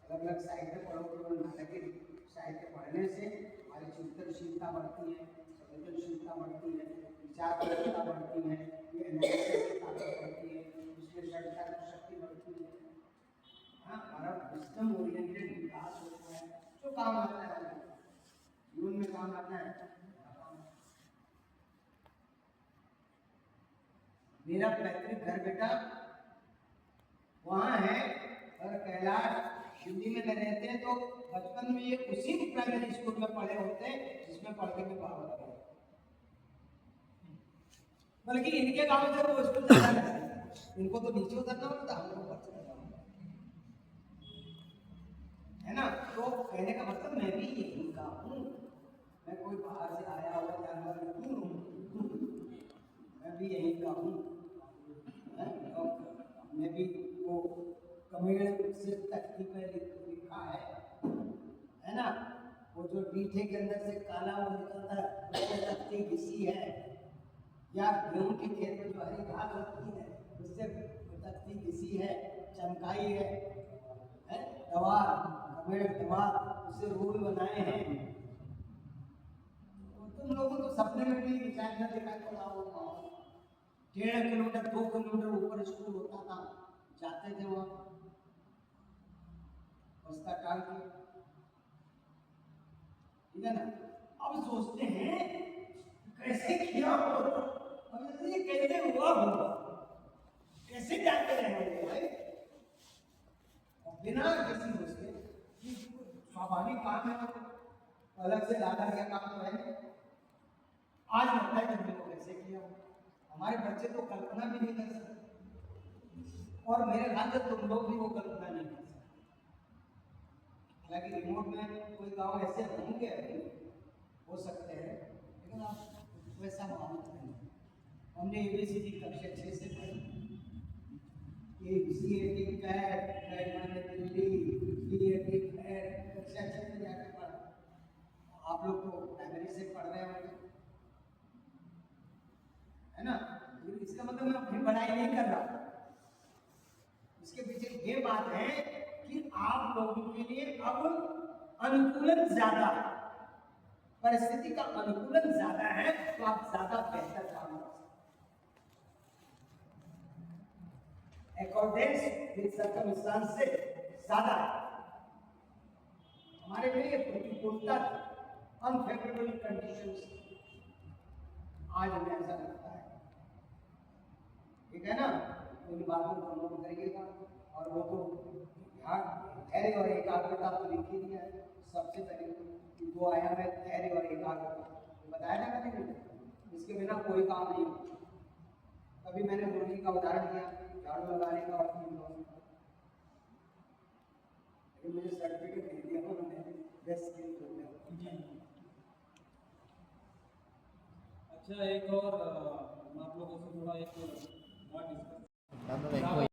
A: अलग अलग साहित्य पढ़ो, केवल नाटकीय साहित्य पढ़ने से हमारी चिंतनशीलता बढ़ती है, संवेदनशीलता बढ़ती है, विचारशीलता बढ़ती है, ये एनालिसिस की ताकत बढ़ती है, विश्लेषणता की शक्ति बढ़ती है। हाँ, हमारा विजडम ओरिएंटेड विकास होता है, जो काम आता है जीवन में, काम आता है। मेरा पैतृक घर बेटा वहां है, और कैलाश दिल्ली में रहते हैं, तो बचपन में ये उसी प्राइमरी स्कूल में पढ़े होते हैं जिसमें पढ़ के मैं बाहर गया। बल्कि इनके गांव से वो स्कूल जाना है, इनको तो नीचे उतरना होता है, हमको ऊपर चढ़ना होता है ना। तो कहने का मतलब मैं भी यही का हूँ, मैं कोई बाहर से आया हुआ जानवर नहीं हूँ, मैं भी यही का हूँ। मैं भी वो कमेड़ से तख्ती पे लिखा है ना, वो जो डीठे के अंदर से काला वो निकलता है उससे तख्ती घिसी है, या गेहूं के खेत में जो हरी घास होती है उससे तख्ती घिसी है, चमकाई है दवार, कमेड़ दवार, उससे रोड बनाए हैं। तुम लोगों को सपने में भी शायद न दिखाई पड़ा होगा। 1.5 किलोमीटर 2 किलोमीटर ऊपर स्कूल होता था, जाते थे वहां, बस्ता टाल के, ठीक है ना। अब सोचते हैं कैसे किया होगा, अब ये कैसे हुआ होगा, कैसे जाते रहेंगे भाई, बिना किसी उसके स्वाभाविक काम है, अलग से लाकर के काम तो है। आज लगता है कि देखो कैसे किया, हमारे बच्चे तो कल्पना भी नहीं कर सकते, और मेरे ख्याल से तुम लोग भी वो कल्पना नहीं कर सकते। हालांकि रिमोट में कोई गांव ऐसे होंगे, अभी हो सकते हैं, लेकिन आप वैसा माहौल नहीं। हमने ABCD कक्षा 6 से पढ़ी, ABC कैट, कक्षा 6 में जाकर पढ़ा। आप लोग तो प्राइमरी से पढ़ रहे होंगे, है ना। इसका मतलब मैं अपनी पढ़ाई नहीं कर रहा, इसके पीछे ये बात है कि आप लोगों के लिए अब अनुकूलन ज्यादा है, परिस्थिति का अनुकूलन ज्यादा है, तो आप ज्यादा बेहतर काम कर सकते। अकॉर्डेंस विद सर्कमस्टांस से ज्यादा है हमारे लिए प्रतिकूलता, ठीक है ना, तो इन बातों को नोट करिएगा। और वो तो ध्यान, धैर्य और एकाग्रता तो लिख ही दिया है सबसे पहले कि 2 आयाम है, धैर्य और एकाग्रता, बताया था मैंने, इसके बिना कोई काम नहीं होता। तभी मैंने गुरु जी का उदाहरण दिया झाड़ू लगाने का और 3 रोज का, लेकिन मुझे सर्टिफिकेट दे दिया उन्होंने, बेस्ट स्किल हो गया।
C: अच्छा, एक और आप लोगों से थोड़ा एक बात डिस्कस